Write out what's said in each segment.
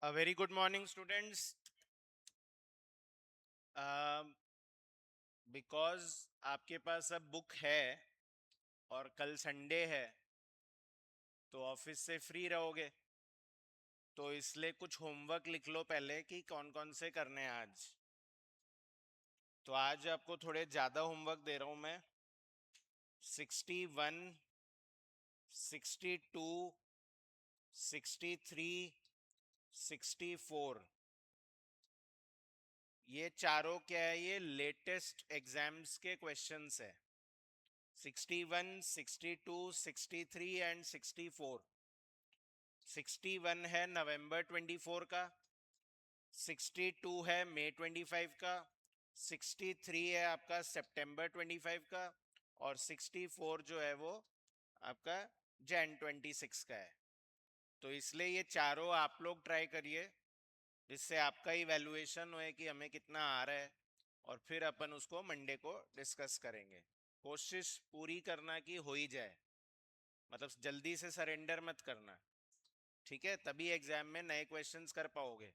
A very good morning, students. Because आपके पास अब book है और कल संडे है तो ऑफिस से फ्री रहोगे, तो इसलिए कुछ होमवर्क लिख लो पहले कि कौन कौन से करने हैं आज। तो आज आपको थोड़े ज़्यादा होमवर्क दे रहा हूँ मैं। 61, 62, 63, 64, ये चारों क्या है, ये लेटेस्ट एग्जाम्स के क्वेश्चंस है। 61, 62, 63 एंड 64। 61 है नवंबर 24 का, 62 है मई 25 का, 63 है आपका सितंबर 25 का, और 64 जो है वो आपका जैन 26 का है। तो इसलिए ये चारों आप लोग ट्राई करिए, जिससे आपका इवैल्यूएशन होए कि हमें कितना आ रहा है, और फिर अपन उसको मंडे को डिस्कस करेंगे। कोशिश पूरी करना कि हो ही जाए, मतलब जल्दी से सरेंडर मत करना, ठीक है? तभी एग्जाम में नए क्वेश्चंस कर पाओगे।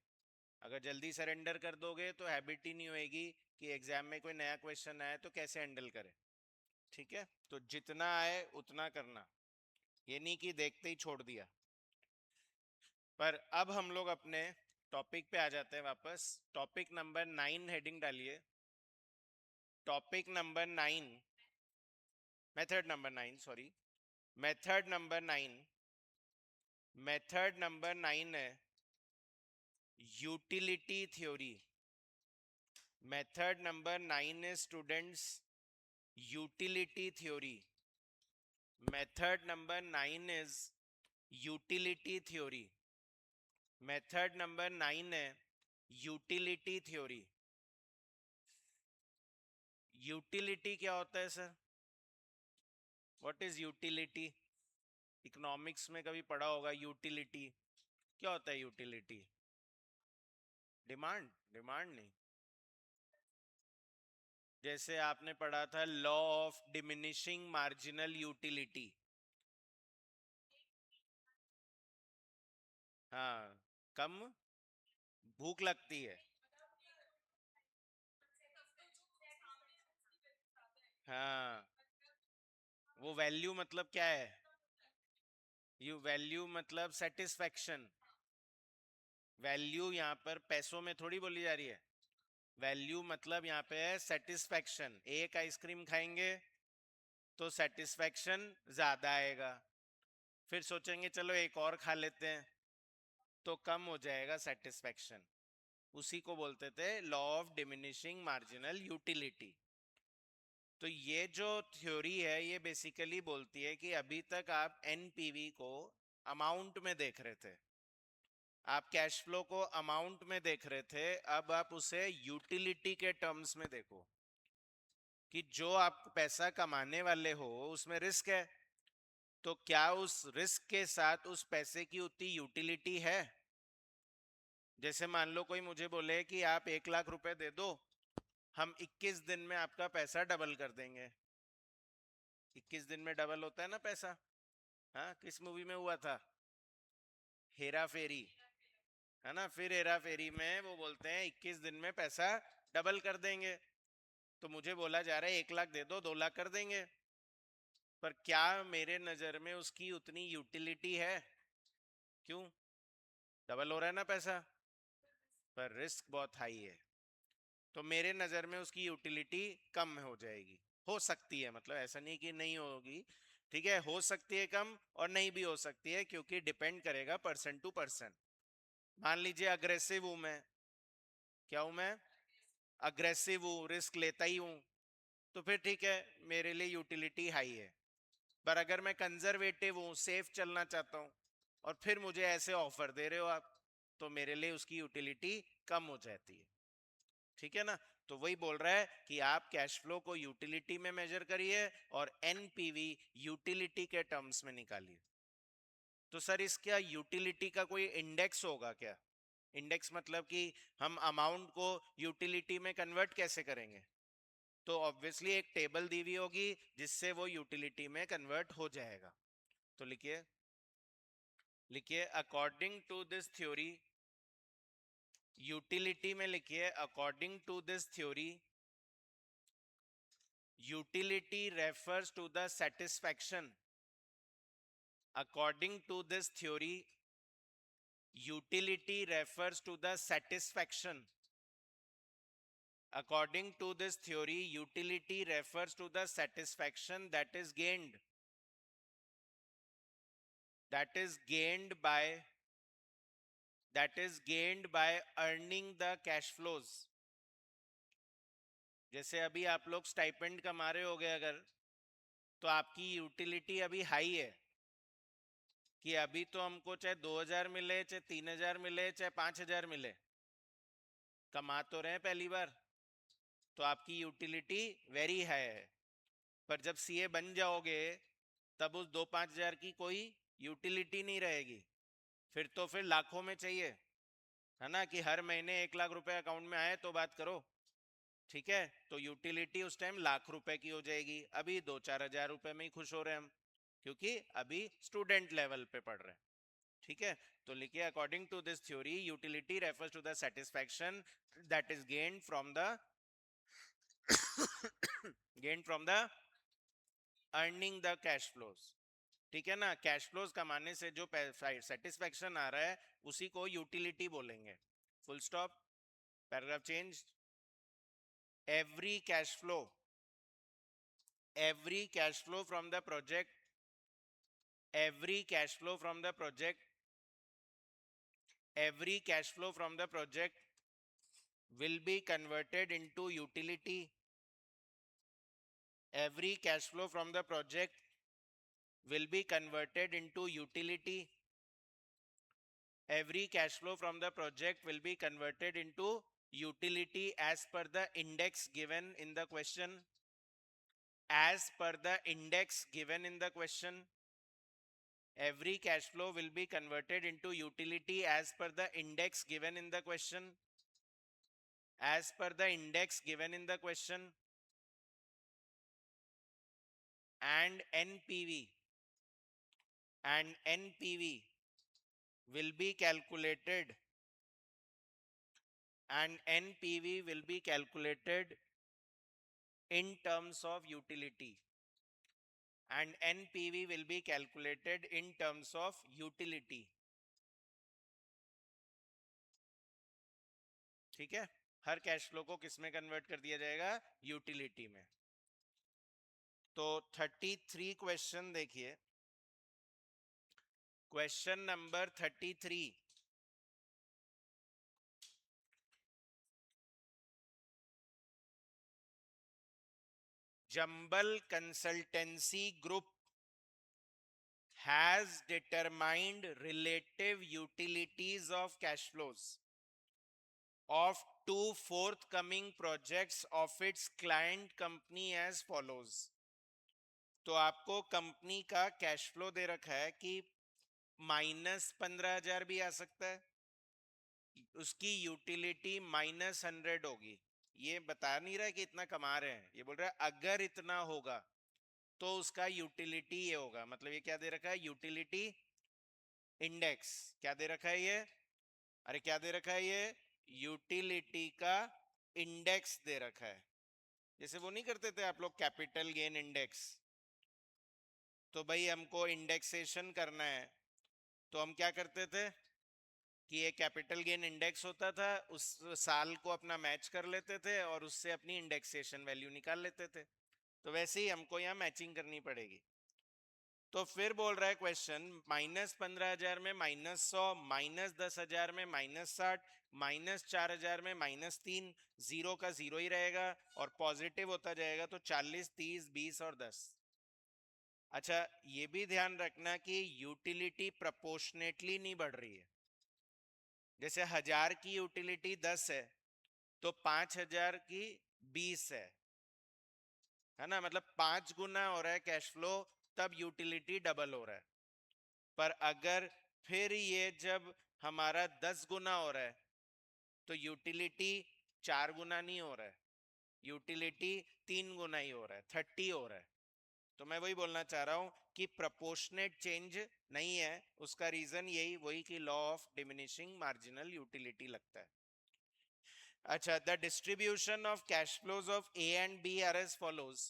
अगर जल्दी सरेंडर कर दोगे तो हैबिट ही नहीं होएगी कि एग्जाम में कोई नया क्वेश्चन आए तो कैसे हैंडल करें, ठीक है? तो जितना आए उतना करना, ये नहीं कि देखते ही छोड़ दिया। पर अब हम लोग अपने टॉपिक पे आ जाते हैं वापस। टॉपिक नंबर 9 हेडिंग डालिए। Topic number 9, method number 9, sorry, method number 9। Method number 9 है यूटिलिटी थ्योरी। मेथड नंबर 9 है students utility theory. Method number 9 is utility theory. Method number 9 है यूटिलिटी थ्योरी। यूटिलिटी क्या होता है sir? What is utility? Economics में कभी पढ़ा होगा यूटिलिटी। क्या होता है यूटिलिटी? डिमांड? डिमांड नहीं। जैसे आपने पढ़ा था law of diminishing marginal utility. हाँ, कम भूख लगती है। हाँ, वो वैल्यू मतलब क्या है? यू वैल्यू मतलब सेटिस्फैक्शन। वैल्यू यहाँ पर पैसों में थोड़ी बोली जा रही है। वैल्यू मतलब यहाँ पे है सेटिस्फैक्शन। एक आइसक्रीम खाएंगे तो सेटिस्फैक्शन ज्यादा आएगा, फिर सोचेंगे चलो एक और खा लेते हैं, तो कम हो जाएगा सेटिस्फैक्शन। उसी को बोलते थे law of diminishing marginal utility. तो ये जो थ्योरी है ये बेसिकली बोलती है कि अभी तक आप एनपीवी को अमाउंट में देख रहे थे, आप कैश फ्लो को अमाउंट में देख रहे थे, अब आप उसे यूटिलिटी के टर्म्स में देखो कि जो आप पैसा कमाने वाले हो उसमें रिस्क है, तो क्या उस रिस्क के साथ उस पैसे की उतनी यूटिलिटी है? जैसे मान लो कोई मुझे बोले कि आप 1 लाख रुपए दे दो, हम 21 दिन में आपका पैसा डबल कर देंगे। 21 दिन में डबल होता है ना पैसा? हाँ, किस मूवी में हुआ था? हेरा फेरी, है ना? फिर हेरा फेरी में वो बोलते हैं 21 दिन में पैसा डबल कर देंगे। तो मुझे बोला जा रहा है 1 लाख दे दो, 2 लाख कर देंगे। पर क्या मेरे नजर में उसकी उतनी यूटिलिटी है? क्यों? डबल हो रहा है ना पैसा, पर रिस्क बहुत हाई है, तो मेरे नजर में उसकी यूटिलिटी कम हो जाएगी। हो सकती है, मतलब ऐसा नहीं कि नहीं होगी, ठीक है? हो सकती है कम और नहीं भी हो सकती है, क्योंकि डिपेंड करेगा पर्सन टू पर्सन। मान लीजिए अग्रेसिव हूं मैं, क्या हूं मैं? अग्रेसिव हूं, रिस्क लेता ही हूं, तो फिर ठीक है, मेरे लिए यूटिलिटी हाई है। पर अगर मैं कंजर्वेटिव हूं, सेफ चलना चाहता हूं, और फिर मुझे ऐसे ऑफर दे रहे हो आप, तो मेरे लिए उसकी यूटिलिटी कम हो जाती है, ठीक है ना? तो वही बोल रहा है कि आप कैश फ्लो को यूटिलिटी में मेजर करिए और एनपीवी यूटिलिटी के टर्म्स में निकालिए। तो सर इसका यूटिलिटी का कोई इंडेक्स होगा क्या? इंडेक्स मतलब कि हम अमाउंट को यूटिलिटी में कन्वर्ट कैसे करेंगे? तो ऑब्वियसली एक टेबल दी हुई होगी जिससे वो यूटिलिटी में कन्वर्ट हो जाएगा। तो लिखिए, लिखिए according to this theory, utility में लिखिए according to this theory, utility refers to the satisfaction, according to this theory utility refers to the satisfaction. According to this theory, utility refers to the satisfaction that is gained by earning the cash flows. जैसे अभी आप लोग stipend कमा रहे होगे अगर, तो आपकी यूटिलिटी अभी हाई है कि अभी तो हमको चाहे 2000 मिले, चाहे 3000 मिले, चाहे 5000 मिले, कमा तो रहे हैं पहली बार, तो आपकी यूटिलिटी वेरी हाई है। पर जब सीए बन जाओगे तब उस 2-5 हजार की कोई यूटिलिटी नहीं रहेगी, फिर लाखों में चाहिए, है ना, कि हर महीने 1 लाख रुपए अकाउंट में आए तो बात करो, ठीक है। तो यूटिलिटी उस टाइम लाख रुपए की हो जाएगी, अभी 2-4 हजार रुपए में ही खुश हो रहे हैं हम, क्योंकि अभी स्टूडेंट लेवल पे पढ़ रहे हैं, ठीक है। तो लिखिए according to this theory utility refers to the satisfaction that is gained from the earning the cash flows, ठीक है ना। कैश फ्लोज कमाने से जो सेटिस्फैक्शन आ रहा है उसी को यूटिलिटी बोलेंगे। Full stop, paragraph change. Every cash flow from the project every cash flow from the project will be converted into utility. Every cash flow from the project will be converted into utility. Every cash flow from the project will be converted into utility as per the index given in the question. As per the index given in the question. Every cash flow will be converted into utility as per the index given in the question. As per the index given in the question. And NPV will be calculated in terms of utility. And NPV will be calculated in terms of utility. ठीक है, हर cash flow को किस में convert कर दिया जाएगा? Utility में। तो 33 क्वेश्चन देखिए, question number 33, Jambal Consultancy Group has determined relative utilities of cash flows of 2 forthcoming projects of its client company as follows. तो आपको कंपनी का कैश फ्लो दे रखा है कि -15,000 भी आ सकता है, उसकी यूटिलिटी -100 होगी। ये बता नहीं रहा है कि इतना कमा रहे हैं, ये बोल रहा है अगर इतना होगा तो उसका यूटिलिटी ये होगा। मतलब ये क्या दे रखा है? Utility index. क्या दे रखा है ये? अरे क्या दे रखा है ये? यूटिलिटी का इंडेक्स दे रखा है। जैसे वो नहीं करते थे आप लोग कैपिटल गेन इंडेक्स, तो भाई हमको इंडेक्सेशन करना है तो हम क्या करते थे कि ये कैपिटल गेन इंडेक्स होता था, उस साल को अपना मैच कर लेते थे और उससे अपनी इंडेक्सेशन वैल्यू निकाल लेते थे। तो वैसे ही हमको यहाँ मैचिंग करनी पड़ेगी। तो फिर बोल रहा है क्वेश्चन, -15,000 में -100, -10,000 में -60, -4,000 में -3, जीरो का जीरो ही रहेगा और पॉजिटिव होता जाएगा, तो 40, 30, 20 और 10। अच्छा ये भी ध्यान रखना कि यूटिलिटी प्रोपोर्शनेटली नहीं बढ़ रही है। जैसे 1000 की यूटिलिटी 10 है तो 5000 की 20 है ना, मतलब 5 गुना हो रहा है कैश फ्लो, तब यूटिलिटी डबल हो रहा है। पर अगर फिर ये जब हमारा 10 गुना हो रहा है तो यूटिलिटी 4 गुना नहीं हो रहा है, यूटिलिटी 3 गुना ही हो रहा है, 30 हो रहा है। तो मैं वही बोलना चाह रहा हूं कि प्रोपोर्शनेट चेंज नहीं है, उसका रीजन यही वही कि law of diminishing marginal utility लगता है। अच्छा, the distribution of cash flows of A and B are as follows.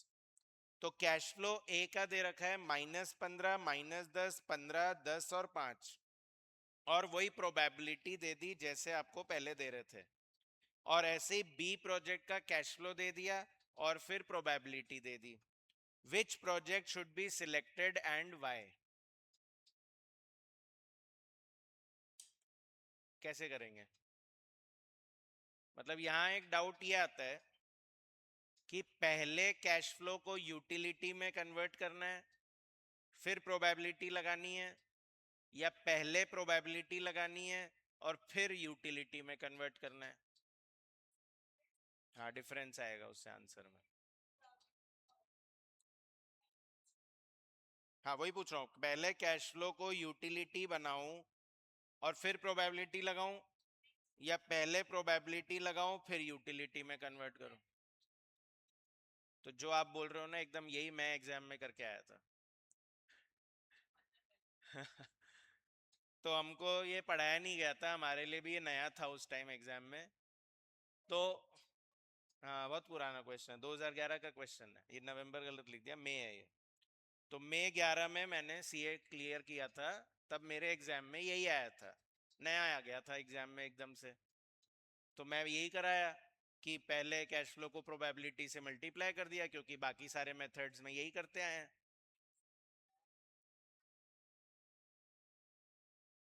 तो कैश फ्लो ए का दे रखा है -15, -10, 15, 10 और 5, और वही प्रोबेबिलिटी दे दी जैसे आपको पहले दे रहे थे। और ऐसे ही बी प्रोजेक्ट का कैश फ्लो दे दिया और फिर प्रोबेबिलिटी दे दी। Which project should be selected and why? कैसे करेंगे? मतलब यहां एक डाउट ये आता है कि पहले कैश फ्लो को यूटिलिटी में कन्वर्ट करना है फिर प्रोबेबिलिटी लगानी है, या पहले प्रोबेबिलिटी लगानी है और फिर यूटिलिटी में कन्वर्ट करना है? हाँ, डिफरेंस आएगा उससे आंसर में। हाँ, वही पूछ रहा हूँ, पहले कैश फ्लो को यूटिलिटी बनाऊं और फिर प्रोबेबिलिटी लगाऊं, या पहले प्रोबेबिलिटी लगाऊं फिर यूटिलिटी में कन्वर्ट करूं? तो जो आप बोल रहे हो ना, एकदम यही मैं एग्जाम में करके आया था। तो हमको ये पढ़ाया नहीं गया था, हमारे लिए भी ये नया था उस टाइम एग्जाम में। तो हाँ, बहुत पुराना क्वेश्चन है, 2011 का क्वेश्चन है, ये नवंबर गलत लिख दिया, मई है ये। तो मई 11 में मैंने सीए क्लियर किया था, तब मेरे एग्जाम में यही आया था, नया आ गया था एग्जाम में एकदम से। तो मैं यही कराया कि पहले कैश फ्लो को प्रोबेबिलिटी से मल्टीप्लाई कर दिया, क्योंकि बाकी सारे मेथड्स में यही करते आए हैं।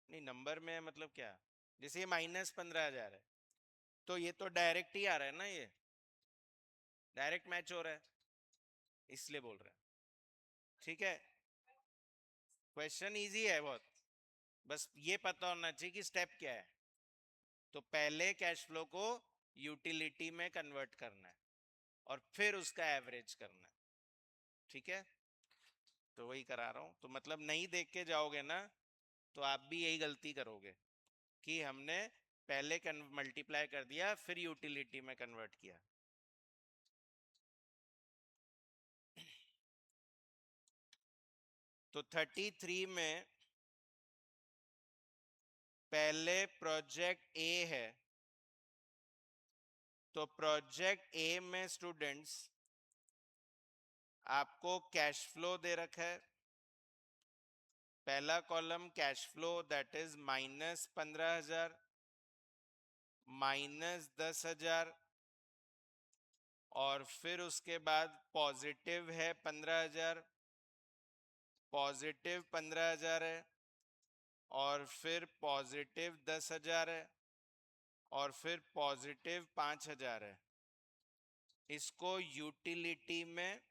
नहीं, नंबर में मतलब क्या? जैसे ये -15,000 है, तो ये तो डायरेक्ट ही आ रहा है ना, ये डायरेक्ट मैच हो रहा है, इसलिए बोल रहे हैं। ठीक है, क्वेश्चन इजी है बहुत, बस ये पता होना चाहिए कि स्टेप क्या है। तो पहले कैश फ्लो को यूटिलिटी में कन्वर्ट करना है और फिर उसका एवरेज करना है। ठीक है, तो वही करा रहा हूं। तो मतलब नहीं देख के जाओगे ना, तो आप भी यही गलती करोगे कि हमने पहले मल्टीप्लाई कर दिया फिर यूटिलिटी में कन्वर्ट किया। तो 33 में पहले प्रोजेक्ट ए है, तो प्रोजेक्ट ए में स्टूडेंट्स आपको कैश फ्लो दे रखा है। पहला column cash flow that is -15,000, -10,000, और फिर उसके बाद पॉजिटिव है 15,000, पॉजिटिव 15,000 है, और फिर पॉजिटिव 10,000 है, और फिर पॉजिटिव 5,000 है। इसको यूटिलिटी में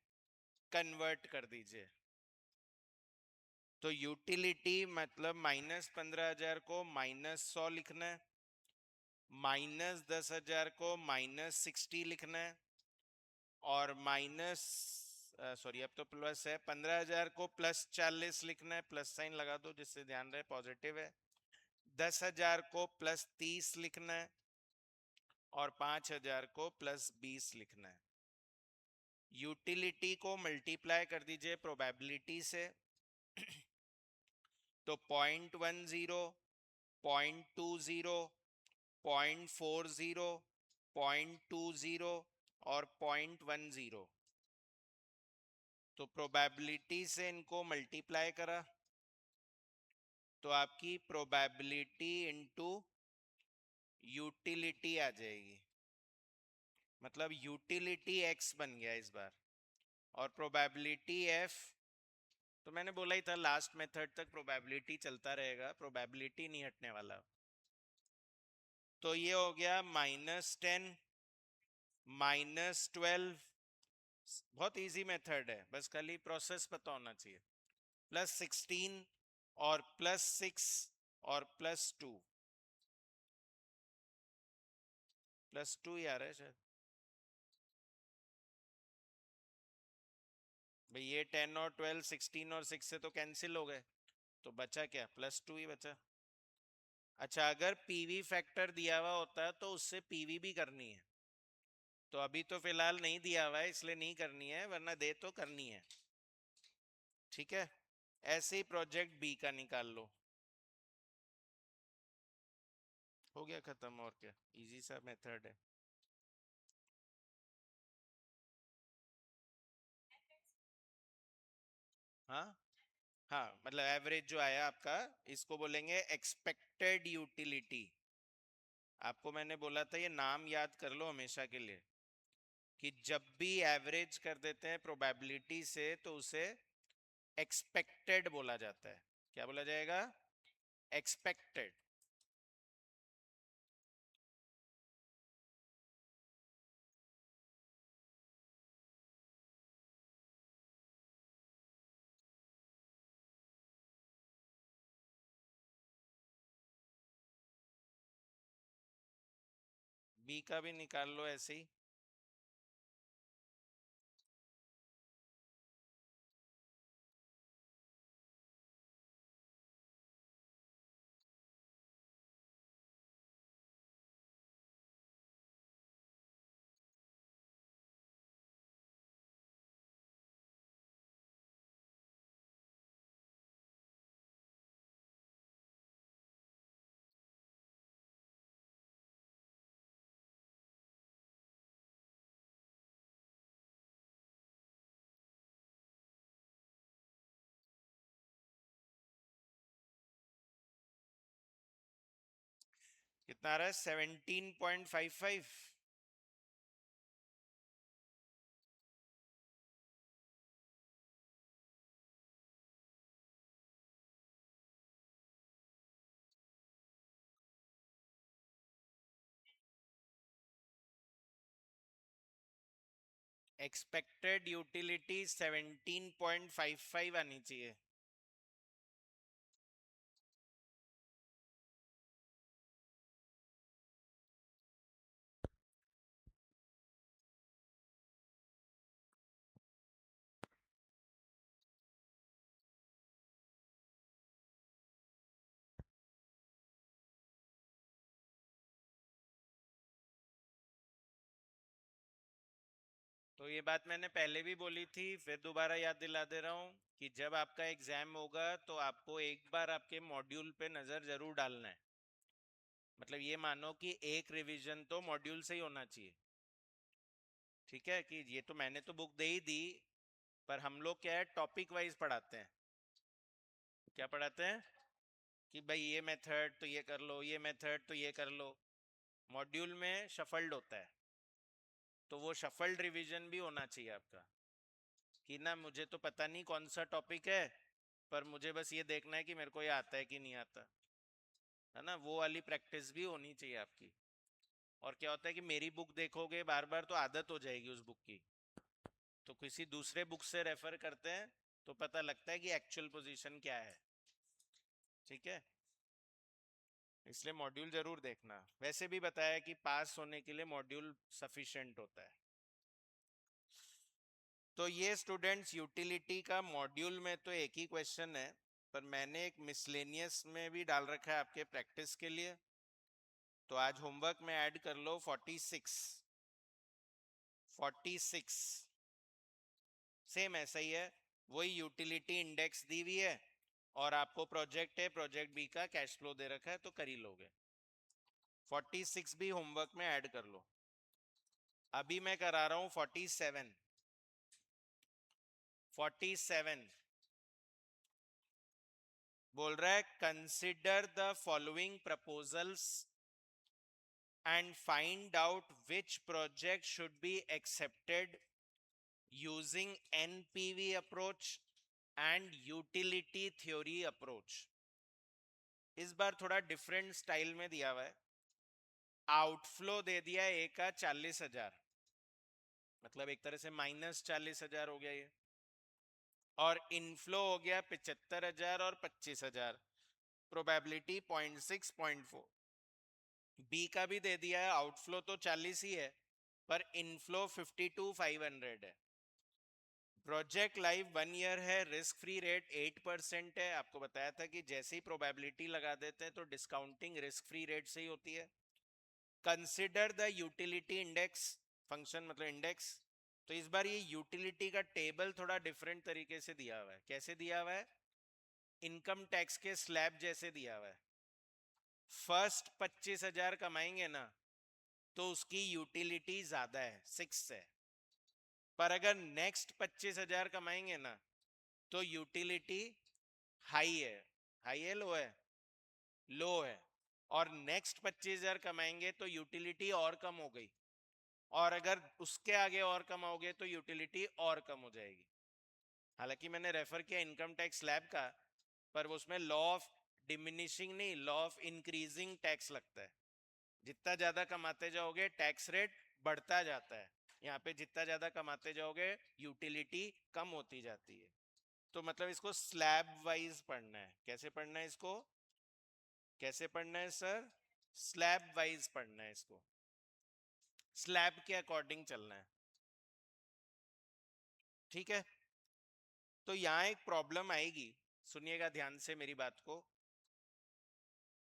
कन्वर्ट कर दीजिए। तो यूटिलिटी मतलब -15,000 को -100 लिखना है, -10,000 को -60 लिखना है, और सॉरी अब तो प्लस है, 15,000 को +40 लिखना है, प्लस साइन लगा दो जिससे ध्यान रहे पॉजिटिव है। 10,000 को +30 लिखना है, और 5,000 को +20 लिखना है। यूटिलिटी को मल्टीप्लाई कर दीजिए प्रोबेबिलिटी से। तो 0.10, 0.20, 0.40, 0.20 और 0.10। तो प्रोबेबिलिटी से इनको मल्टीप्लाई करा, तो आपकी प्रोबेबिलिटी इनटू यूटिलिटी आ जाएगी। मतलब यूटिलिटी x बन गया इस बार, और प्रोबेबिलिटी f। तो मैंने बोला ही था लास्ट मेथड तक प्रोबेबिलिटी चलता रहेगा, प्रोबेबिलिटी नहीं हटने वाला। तो ये हो गया -10, -12, बहुत इजी मेथड है, बस खाली प्रोसेस पता होना चाहिए, +16 और +6 और +2, +2 ही आ रहा है शायद भाई। ये 10 और 12, 16 और 6 से तो कैंसिल हो गए, तो बचा क्या? +2 ही बचा। अच्छा, अगर पीवी फैक्टर दिया हुआ होता है तो उससे पीवी भी करनी है, तो अभी तो फिलहाल नहीं दिया हुआ है इसलिए नहीं करनी है, वरना दे तो करनी है। ठीक है, ऐसे ही प्रोजेक्ट बी का निकाल लो। हो गया खत्म, और क्या, इजी सा मेथड है। हाँ हाँ, मतलब एवरेज जो आया आपका, इसको बोलेंगे एक्सपेक्टेड यूटिलिटी। आपको मैंने बोला था ये नाम याद कर लो हमेशा के लिए, कि जब भी एवरेज कर देते हैं प्रोबेबिलिटी से तो उसे एक्सपेक्टेड बोला जाता है। क्या बोला जाएगा? एक्सपेक्टेड। बी का भी निकाल लो ऐसे ही। कितना आ रहा है? 17.55। एक्सपेक्टेड यूटिलिटी 17.55 आनी चाहिए। तो ये बात मैंने पहले भी बोली थी, फिर दोबारा याद दिला दे रहा हूँ कि जब आपका एग्जाम होगा तो आपको एक बार आपके मॉड्यूल पे नजर जरूर डालना है। मतलब ये मानो कि एक रिवीजन तो मॉड्यूल से ही होना चाहिए। ठीक है, कि ये तो मैंने तो बुक दे ही दी, पर हम लोग क्या है, टॉपिक वाइज पढ़ाते हैं। क्या पढ़ाते हैं? कि भाई ये मेथड तो ये कर लो, ये मेथड तो ये कर लो। मॉड्यूल में शफल्ड होता है, तो वो शफल्ड रिवीजन भी होना चाहिए आपका। कि ना मुझे तो पता नहीं कौन सा टॉपिक है, पर मुझे बस ये देखना है कि मेरे को ये आता है कि नहीं आता, है ना? वो वाली प्रैक्टिस भी होनी चाहिए आपकी। और क्या होता है कि मेरी बुक देखोगे बार बार तो आदत हो जाएगी उस बुक की, तो किसी दूसरे बुक से रेफर करते हैं तो पता लगता है कि एक्चुअल पोजीशन क्या है। ठीक है, इसलिए मॉड्यूल जरूर देखना। वैसे भी बताया कि पास होने के लिए मॉड्यूल सफिशिएंट होता है। तो ये स्टूडेंट्स यूटिलिटी का मॉड्यूल में तो एक ही क्वेश्चन है, पर मैंने एक मिसलेनियस में भी डाल रखा है आपके प्रैक्टिस के लिए। तो आज होमवर्क में ऐड कर लो 46। 46 सेम ऐसा ही है, वही यूटिलिटी इंडेक्स दी हुई है, और आपको प्रोजेक्ट है, प्रोजेक्ट बी का कैश फ्लो दे रखा है, तो कर ही लोगे। 46 भी होमवर्क में ऐड कर लो। अभी मैं करा रहा हूं 47। 47 बोल रहा है, consider the following proposals and find out which project should be accepted using NPV approach and utility theory approach। इस बार थोड़ा डिफरेंट स्टाइल में दिया हुआ है। आउटफ्लो दे दिया ए का 40,000, मतलब एक तरह से -40,000 हो गया ये, और इनफ्लो हो गया 75,000 और 25,000। प्रोबेबिलिटी 0.6 0.4। बी का भी दे दिया है, आउटफ्लो तो 40 ही है, पर इनफ्लो 52,500 है। प्रोजेक्ट लाइफ 1 ईयर है, रिस्क फ्री रेट 8% है। आपको बताया था कि जैसे ही प्रोबेबिलिटी लगा देते हैं तो डिस्काउंटिंग रिस्क फ्री रेट से ही होती है। Consider the utility index, function मतलब इंडेक्स। तो इस बार ये यूटिलिटी का टेबल थोड़ा डिफरेंट तरीके से दिया हुआ है। कैसे दिया हुआ है? इनकम टैक्स के स्लैब जैसे दिया हुआ है। फर्स्ट 25,000 कमाएंगे ना, तो उसकी यूटिलिटी ज्यादा है, 6 है। पर अगर नेक्स्ट 25,000 कमाएंगे ना, तो यूटिलिटी हाई है लो है, लो है। और नेक्स्ट 25,000 कमाएंगे तो यूटिलिटी और कम हो गई, और अगर उसके आगे और कमाओगे तो यूटिलिटी और कम हो जाएगी। हालांकि मैंने रेफर किया इनकम टैक्स स्लैब का, पर वो उसमें लॉ ऑफ डिमिनिशिंग नहीं, लॉ ऑफ इंक्रीजिंग टैक्स लगता है। जितना ज्यादा कमाते जाओगे टैक्स रेट बढ़ता जाता है, यहाँ पे जितना ज्यादा कमाते जाओगे यूटिलिटी कम होती जाती है। तो मतलब इसको स्लैब वाइज पढ़ना है। कैसे पढ़ना है इसको, कैसे पढ़ना है सर, स्लैब वाइज पढ़ना है इसको, स्लैब के अकॉर्डिंग चलना है, ठीक है। तो यहां एक प्रॉब्लम आएगी, सुनिएगा ध्यान से मेरी बात को।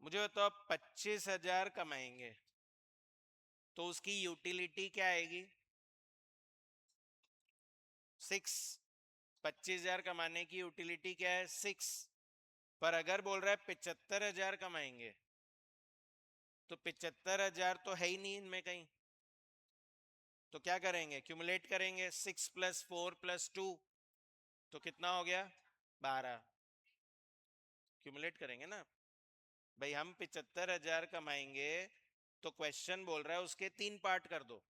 मुझे बताओ 25,000 कमाएंगे तो उसकी यूटिलिटी क्या आएगी, 6। 25,000 कमाने की यूटिलिटी क्या है, 6। पर अगर बोल रहा है 75,000 कमाएंगे तो 75,000 तो है ही नहीं इनमें कहीं, तो क्या करेंगे, क्यूमुलेट करेंगे, 6 + 4 + 2 तो कितना हो गया, 12। क्यूमुलेट करेंगे ना भाई, हम 75,000 कमाएंगे तो क्वेश्चन बोल रहा है उसके 3 पार्ट कर दो।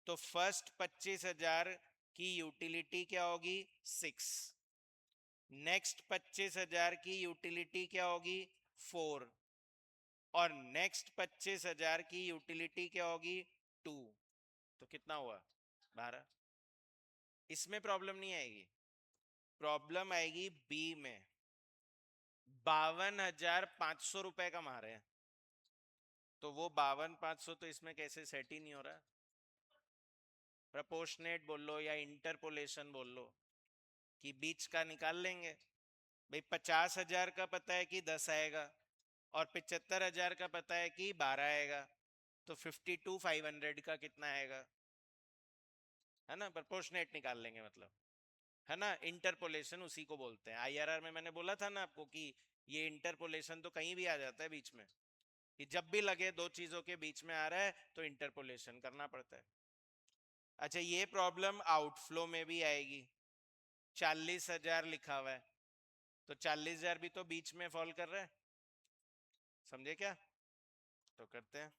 तो फर्स्ट 25,000 की यूटिलिटी क्या होगी, 6। नेक्स्ट 25,000 की यूटिलिटी क्या होगी, 4। और नेक्स्ट 25,000 की यूटिलिटी क्या होगी, 2। तो कितना हुआ, 12। इसमें प्रॉब्लम नहीं आएगी, प्रॉब्लम आएगी बी में। 52,500 रुपए कमा रहे हैं, तो वो 52,500 तो इसमें कैसे सेट ही नहीं हो रहा। प्रपोर्शनेट बोल लो या इंटरपोलेशन बोल लो, कि बीच का निकाल लेंगे। भाई 50,000 का पता है कि 10 आएगा, और 75,000 का पता है कि 12 आएगा, तो 52,500 का कितना आएगा, है ना। प्रपोर्शनेट निकाल लेंगे मतलब, है ना। इंटरपोलेशन उसी को बोलते हैं। आईआरआर में मैंने बोला था ना आपको कि ये इंटरपोलेशन तो कहीं भी आ जाता है बीच में, कि जब भी लगे दो चीजों के बीच में आ रहा है तो इंटरपोलेशन करना पड़ता है। अच्छा, ये प्रॉब्लम आउटफ्लो में भी आएगी। 40,000 लिखा हुआ है, तो 40,000 भी तो बीच में फॉल कर रहा है, समझे क्या। तो करते हैं।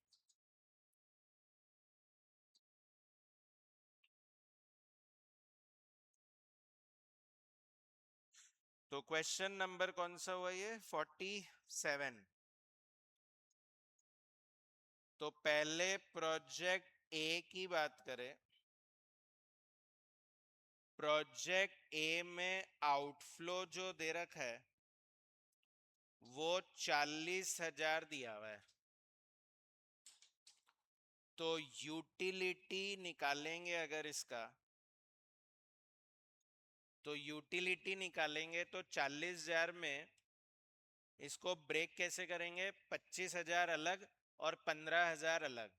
तो क्वेश्चन नंबर कौन सा हुआ ये, 47। तो पहले प्रोजेक्ट ए की बात करें, प्रोजेक्ट ए में आउटफ्लो जो दे रखा है वो 40,000 दिया हुआ है। तो यूटिलिटी निकालेंगे अगर इसका, तो यूटिलिटी निकालेंगे तो 40,000 में इसको ब्रेक कैसे करेंगे, 25,000 अलग और 15,000 अलग।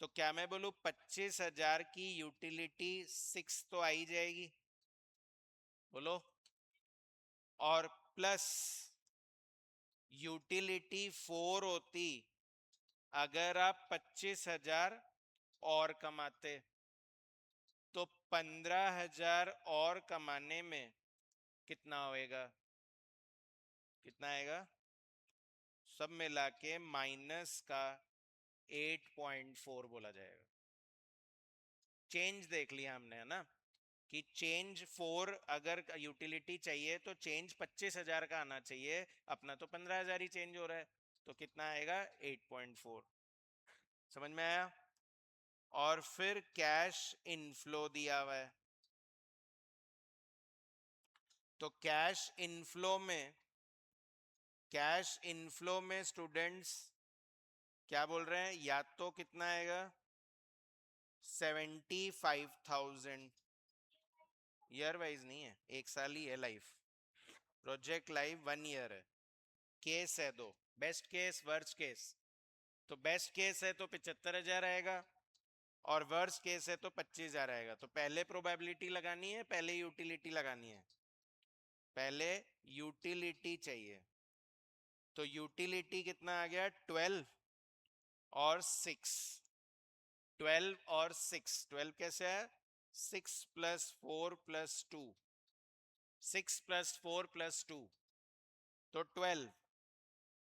तो क्या मैं बोलूं 25,000 की यूटिलिटी 6 तो आई जाएगी, बोलो, और प्लस यूटिलिटी 4 होती अगर आप 25,000 और कमाते, तो 15,000 और कमाने में कितना होएगा, कितना आएगा, सब मिला के माइनस का 8.4 बोला जाएगा। चेंज देख लिया हमने, है ना, कि चेंज 4 अगर यूटिलिटी चाहिए तो चेंज 25,000 का आना चाहिए, अपना तो 15,000 ही चेंज हो रहा है, तो कितना आएगा 8.4। समझ में आया। और फिर कैश इनफ्लो दिया हुआ है, तो कैश इनफ्लो में स्टूडेंट्स क्या बोल रहे हैं, या तो कितना आएगा 75,000, ईयर वाइज नहीं है, एक साल ही है लाइफ, प्रोजेक्ट लाइफ 1 ईयर है। केस है दो, बेस्ट केस वर्स्ट केस। तो बेस्ट केस है तो 75,000 आएगा, और वर्स्ट केस है तो 25,000 आएगा। तो पहले प्रोबेबिलिटी लगानी है, पहले यूटिलिटी लगानी है, पहले यूटिलिटी चाहिए। तो यूटिलिटी कितना आ गया, 12 और 6। 12 और 6, 12 कैसे है, 6 + 4 + 2 6 + 4 + 2 तो 12,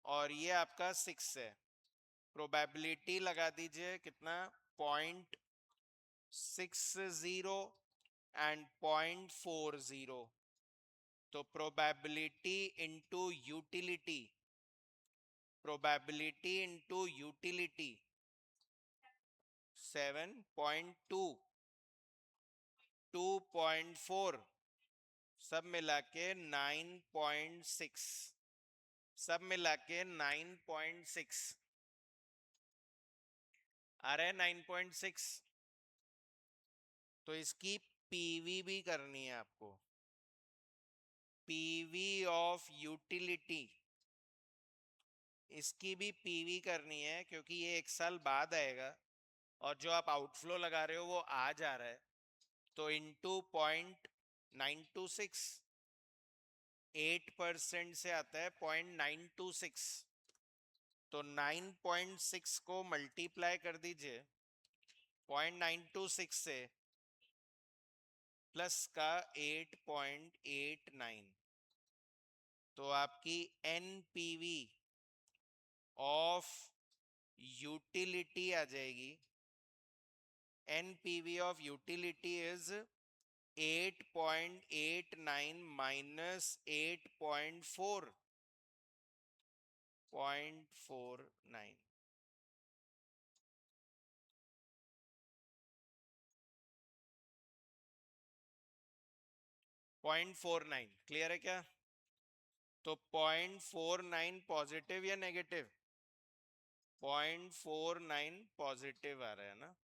और ये आपका 6 है। प्रोबेबिलिटी लगा दीजिए कितना, 0.60 एंड 0.40। तो probability into utility, probability into utility 7.2, 2.4, सब मिला के 9.6, सब मिला के 9.6 आ रहा है, 9.6। तो इसकी पीवी भी करनी है आपको, पीवी ऑफ यूटिलिटी, इसकी भी पीवी करनी है क्योंकि ये 1 साल बाद आएगा, और जो आप आउटफ्लो लगा रहे हो वो आज आ रहा है। तो इंटू 0.926, 8% से आता है 0.926। तो 9.6 को मल्टीप्लाई कर दीजिए 0.926 से, प्लस का 8.89, तो आपकी एनपीवी ऑफ यूटिलिटी आ जाएगी। NPV of utility is 8.89 minus 8.4, 0.49। 0.49 clear है क्या? तो 0.49 पॉजिटिव या नेगेटिव? 0.49 पॉजिटिव आ रहा है ना।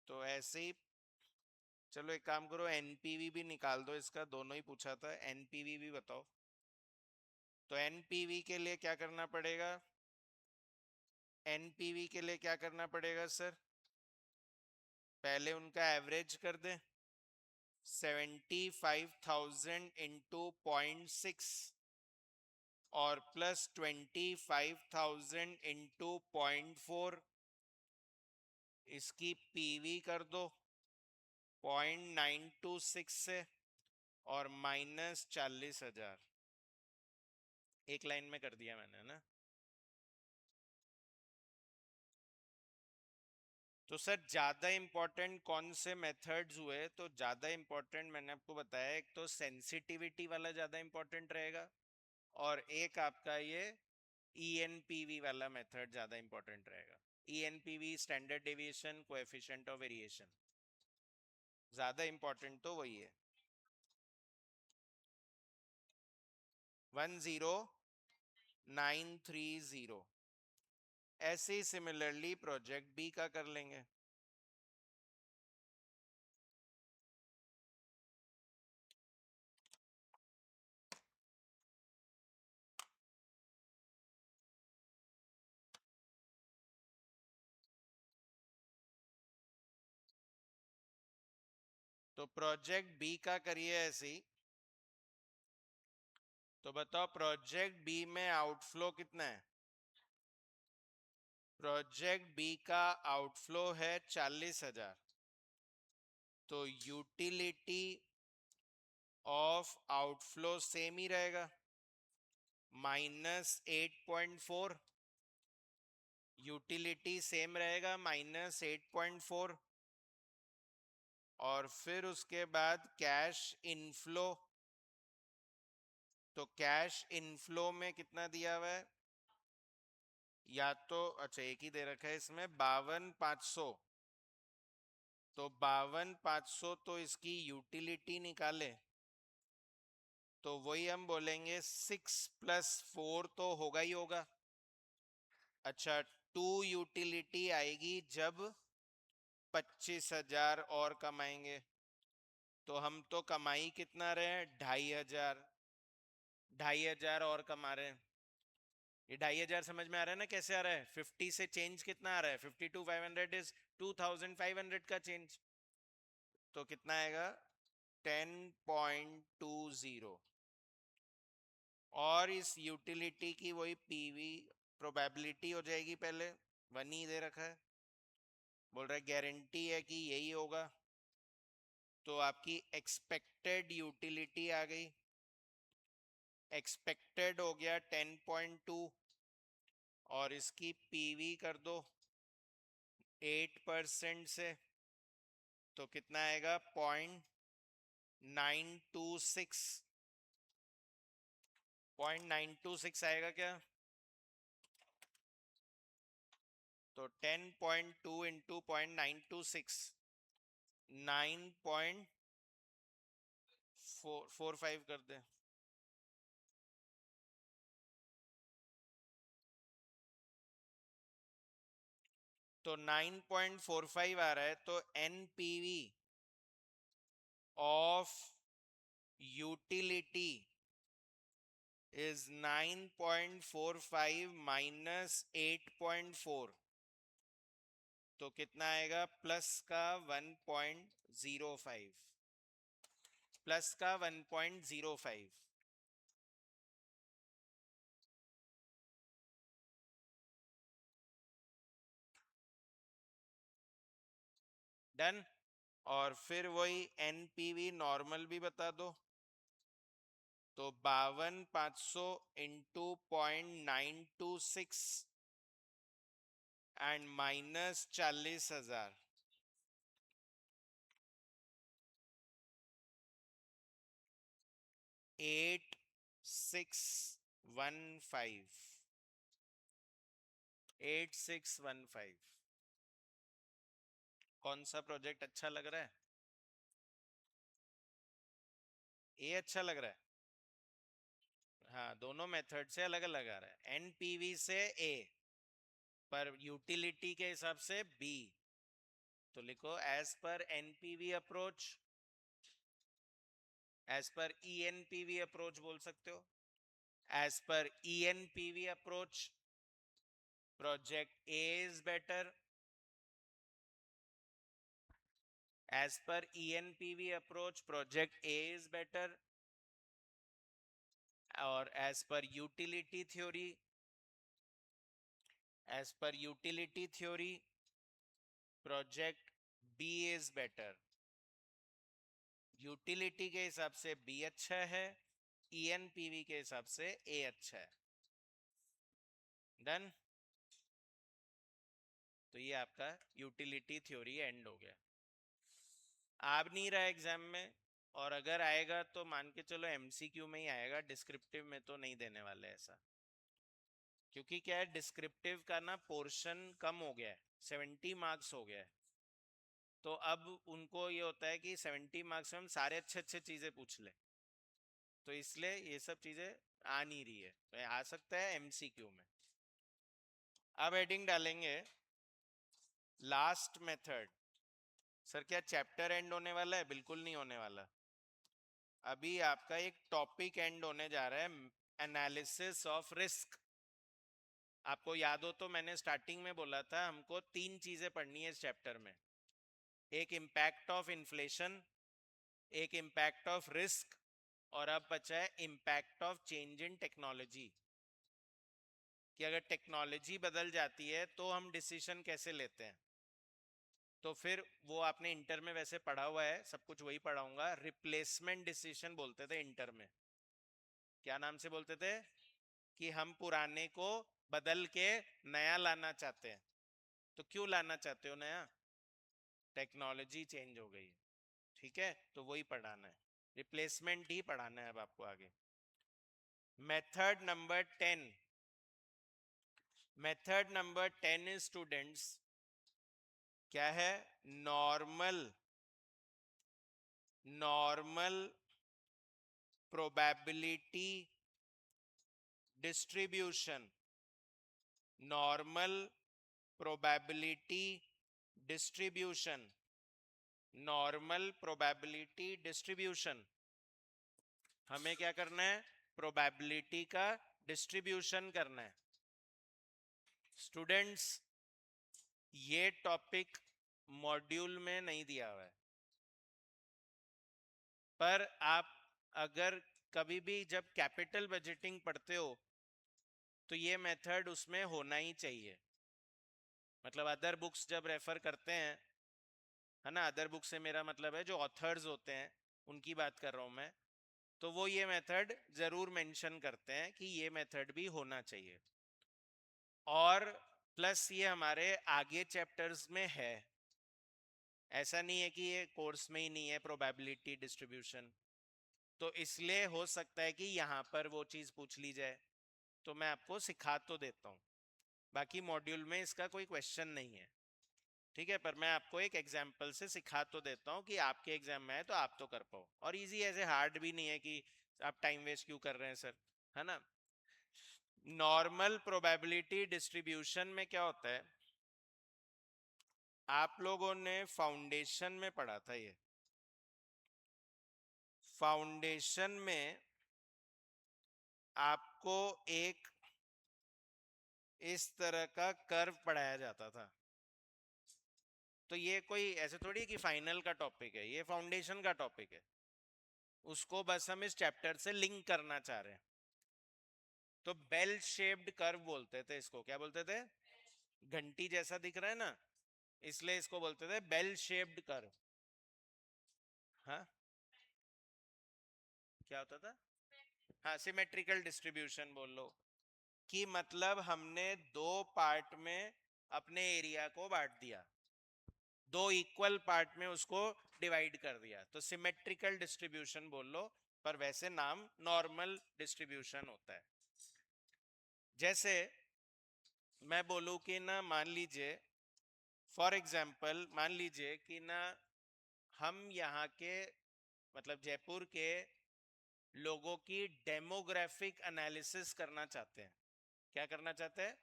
तो ऐसे ही चलो एक काम करो, एनपीवी भी निकाल दो इसका, दोनों ही पूछा था, एनपीवी भी बताओ। तो एनपीवी के लिए क्या करना पड़ेगा, एनपीवी के लिए क्या करना पड़ेगा सर? पहले उनका एवरेज कर दें, 75,000 इंटू 0.6 और प्लस 25,000 इंटू 0.4, इसकी पीवी कर दो 0.926 से और माइनस 40,000। एक लाइन में कर दिया मैंने ना। तो सर ज्यादा इंपॉर्टेंट कौन से मेथड्स हुए? तो ज्यादा इंपॉर्टेंट मैंने आपको बताया, एक तो सेंसिटिविटी वाला ज्यादा इंपॉर्टेंट रहेगा, और एक आपका ये ईएनपीवी वाला मेथड ज्यादा इंपॉर्टेंट रहेगा। ENPV standard deviation coefficient of variation, ज्यादा इंपॉर्टेंट तो वही है। 10930। ऐसे ही सिमिलरली प्रोजेक्ट बी का कर लेंगे। तो प्रोजेक्ट बी का करिए ऐसे ही। तो बताओ प्रोजेक्ट बी में आउटफ्लो कितना है? प्रोजेक्ट बी का आउटफ्लो है 40,000। तो यूटिलिटी ऑफ आउटफ्लो सेम ही रहेगा, -8.4। यूटिलिटी सेम रहेगा -8.4। और फिर उसके बाद कैश इनफ्लो, तो कैश इनफ्लो में कितना दिया हुआ है? या तो अच्छा एक ही दे रखा है इसमें, 52,500। तो 52,500 तो इसकी यूटिलिटी निकाले, तो वही हम बोलेंगे 6 + 4 तो होगा ही होगा। अच्छा 2 यूटिलिटी आएगी जब 25,000 और कमाएंगे। तो हम तो कमाई कितना रहे हैं, 2,500, 2,500 और कमा रहे हैं। ये 2,500 समझ में आ रहा है ना कैसे आ रहा है? 50 से चेंज कितना आ रहा है? 52,500 इज 2,500 का चेंज। तो कितना आएगा? 10.20। और इस यूटिलिटी की वही पीवी प्रोबेबिलिटी हो जाएगी, पहले 1 ही दे रखा है, बोल रहा है गारंटी है कि यही होगा। तो आपकी एक्सपेक्टेड यूटिलिटी आ गई, एक्सपेक्टेड हो गया 10.2 और इसकी पीवी कर दो 8% से, तो कितना आएगा 0.926, 0.926 आएगा क्या? तो 10.2 इंटू 0.926 9.45 कर दे। तो 9.45 आ रहा है, तो NPV of utility is 9.45 minus 8.4, तो कितना आएगा प्लस का 1.05, प्लस का 1.05। डन। और फिर वही एनपीवी नॉर्मल भी बता दो, तो 52,500 इंटू 0.926 एंड माइनस 40,000, 8615, 8615। कौन सा प्रोजेक्ट अच्छा लग रहा है? ये अच्छा लग रहा है। हाँ, दोनों मेथड से अलग अलग आ रहा है, एनपीवी से ए पर यूटिलिटी के हिसाब से बी। तो लिखो as per NPV approach, as per ENPV approach बोल सकते हो। As per ENPV approach project A is better, as per ENPV approach project A is better, और as per utility theory, as per utility theory project B is better. Utility के हिसाब से B अच्छा है, ईएनपीवी के हिसाब से ए अच्छा है। डन। तो ये आपका यूटिलिटी थ्योरी एंड हो गया। आ नहीं रहा एग्जाम में, और अगर आएगा तो मान के चलो एमसीक्यू में ही आएगा, डिस्क्रिप्टिव में तो नहीं देने वाले ऐसा। क्योंकि क्या है, डिस्क्रिप्टिव का ना पोर्शन कम हो गया है, 70 मार्क्स हो गया है। तो अब उनको ये होता है कि 70 मार्क्स में हम सारे अच्छे अच्छे चीजें पूछ ले, तो इसलिए ये सब चीजें आ नहीं रही है, तो आ सकता है एमसीक्यू में। अब हेडिंग डालेंगे लास्ट मेथड। सर क्या चैप्टर एंड होने वाला है? बिल्कुल नहीं होने वाला। अभी आपका एक टॉपिक एंड होने जा रहा है, एनालिसिस ऑफ रिस्क। आपको याद हो तो मैंने स्टार्टिंग में बोला था हमको 3 चीजें पढ़नी है इस चैप्टर में, एक इम्पैक्ट ऑफ इन्फ्लेशन, एक इम्पैक्ट ऑफ रिस्क, और अब बचा है impact of change in technology, कि अगर टेक्नोलॉजी बदल जाती है तो हम डिसीजन कैसे लेते हैं। तो फिर वो आपने इंटर में वैसे पढ़ा हुआ है, सब कुछ वही पढ़ाऊंगा। रिप्लेसमेंट डिसीजन बोलते थे इंटर में। क्या नाम से बोलते थे? कि हम पुराने को बदल के नया लाना चाहते हैं। तो क्यों लाना चाहते हो नया? टेक्नोलॉजी चेंज हो गई है, ठीक है, तो वही पढ़ाना है, रिप्लेसमेंट ही पढ़ाना है अब आपको आगे। Method number 10, method number 10 students क्या है? Normal, normal probability distribution, normal probability distribution, normal probability distribution. हमें क्या करना है? प्रोबेबिलिटी का डिस्ट्रीब्यूशन करना है। स्टूडेंट्स ये टॉपिक मॉड्यूल में नहीं दिया हुआ है, पर आप अगर कभी भी जब कैपिटल बजटिंग पढ़ते हो तो ये मेथड उसमें होना ही चाहिए। मतलब अदर बुक्स जब रेफर करते हैं है ना, अदर बुक से मेरा मतलब है जो ऑथर्स होते हैं उनकी बात कर रहा हूं मैं, तो वो ये मेथड जरूर मेंशन करते हैं कि ये मेथड भी होना चाहिए। और प्लस ये हमारे आगे चैप्टर्स में है, ऐसा नहीं है कि ये कोर्स में ही नहीं है प्रोबेबिलिटी डिस्ट्रीब्यूशन, तो इसलिए हो सकता है कि यहाँ पर वो चीज़ पूछ ली जाए, तो मैं आपको सिखा तो देता हूँ, बाकी मॉड्यूल में इसका कोई क्वेश्चन नहीं है, ठीक है, पर मैं आपको एक एग्जाम्पल से सिखा तो देता हूँ कि आपके एग्जाम में है तो आप तो कर पाओ, और इजी ऐसे हार्ड भी नहीं है कि आप टाइम वेस्ट क्यों कर रहे हैं सर, है ना। नॉर्मल प्रोबेबिलिटी डिस्ट्रीब्यूशन में क्या होता है, आप लोगों ने फाउंडेशन में पढ़ा था, ये फाउंडेशन में आपको एक इस तरह का कर्व पढ़ाया जाता था, तो ये कोई ऐसे थोड़ी है कि फाइनल का टॉपिक है, ये फाउंडेशन का टॉपिक है, उसको बस हम इस चैप्टर से लिंक करना चाह रहे हैं। तो बेल शेप्ड कर्व बोलते थे इसको, क्या बोलते थे, घंटी जैसा दिख रहा है ना, इसलिए इसको बोलते थे बेल शेप्ड कर्व। हाँ, क्या होता था, हाँ सिमेट्रिकल डिस्ट्रीब्यूशन बोल लो, कि मतलब हमने दो पार्ट में अपने एरिया को बांट दिया, दो इक्वल पार्ट में उसको डिवाइड कर दिया, तो सिमेट्रिकल डिस्ट्रीब्यूशन बोल लो, पर वैसे नाम नॉर्मल डिस्ट्रीब्यूशन होता है। जैसे मैं बोलूं कि ना, मान लीजिए फॉर एग्जाम्पल, मान लीजिए कि ना हम यहाँ के मतलब जयपुर के लोगों की डेमोग्राफिक एनालिसिस करना चाहते हैं। क्या करना चाहते हैं,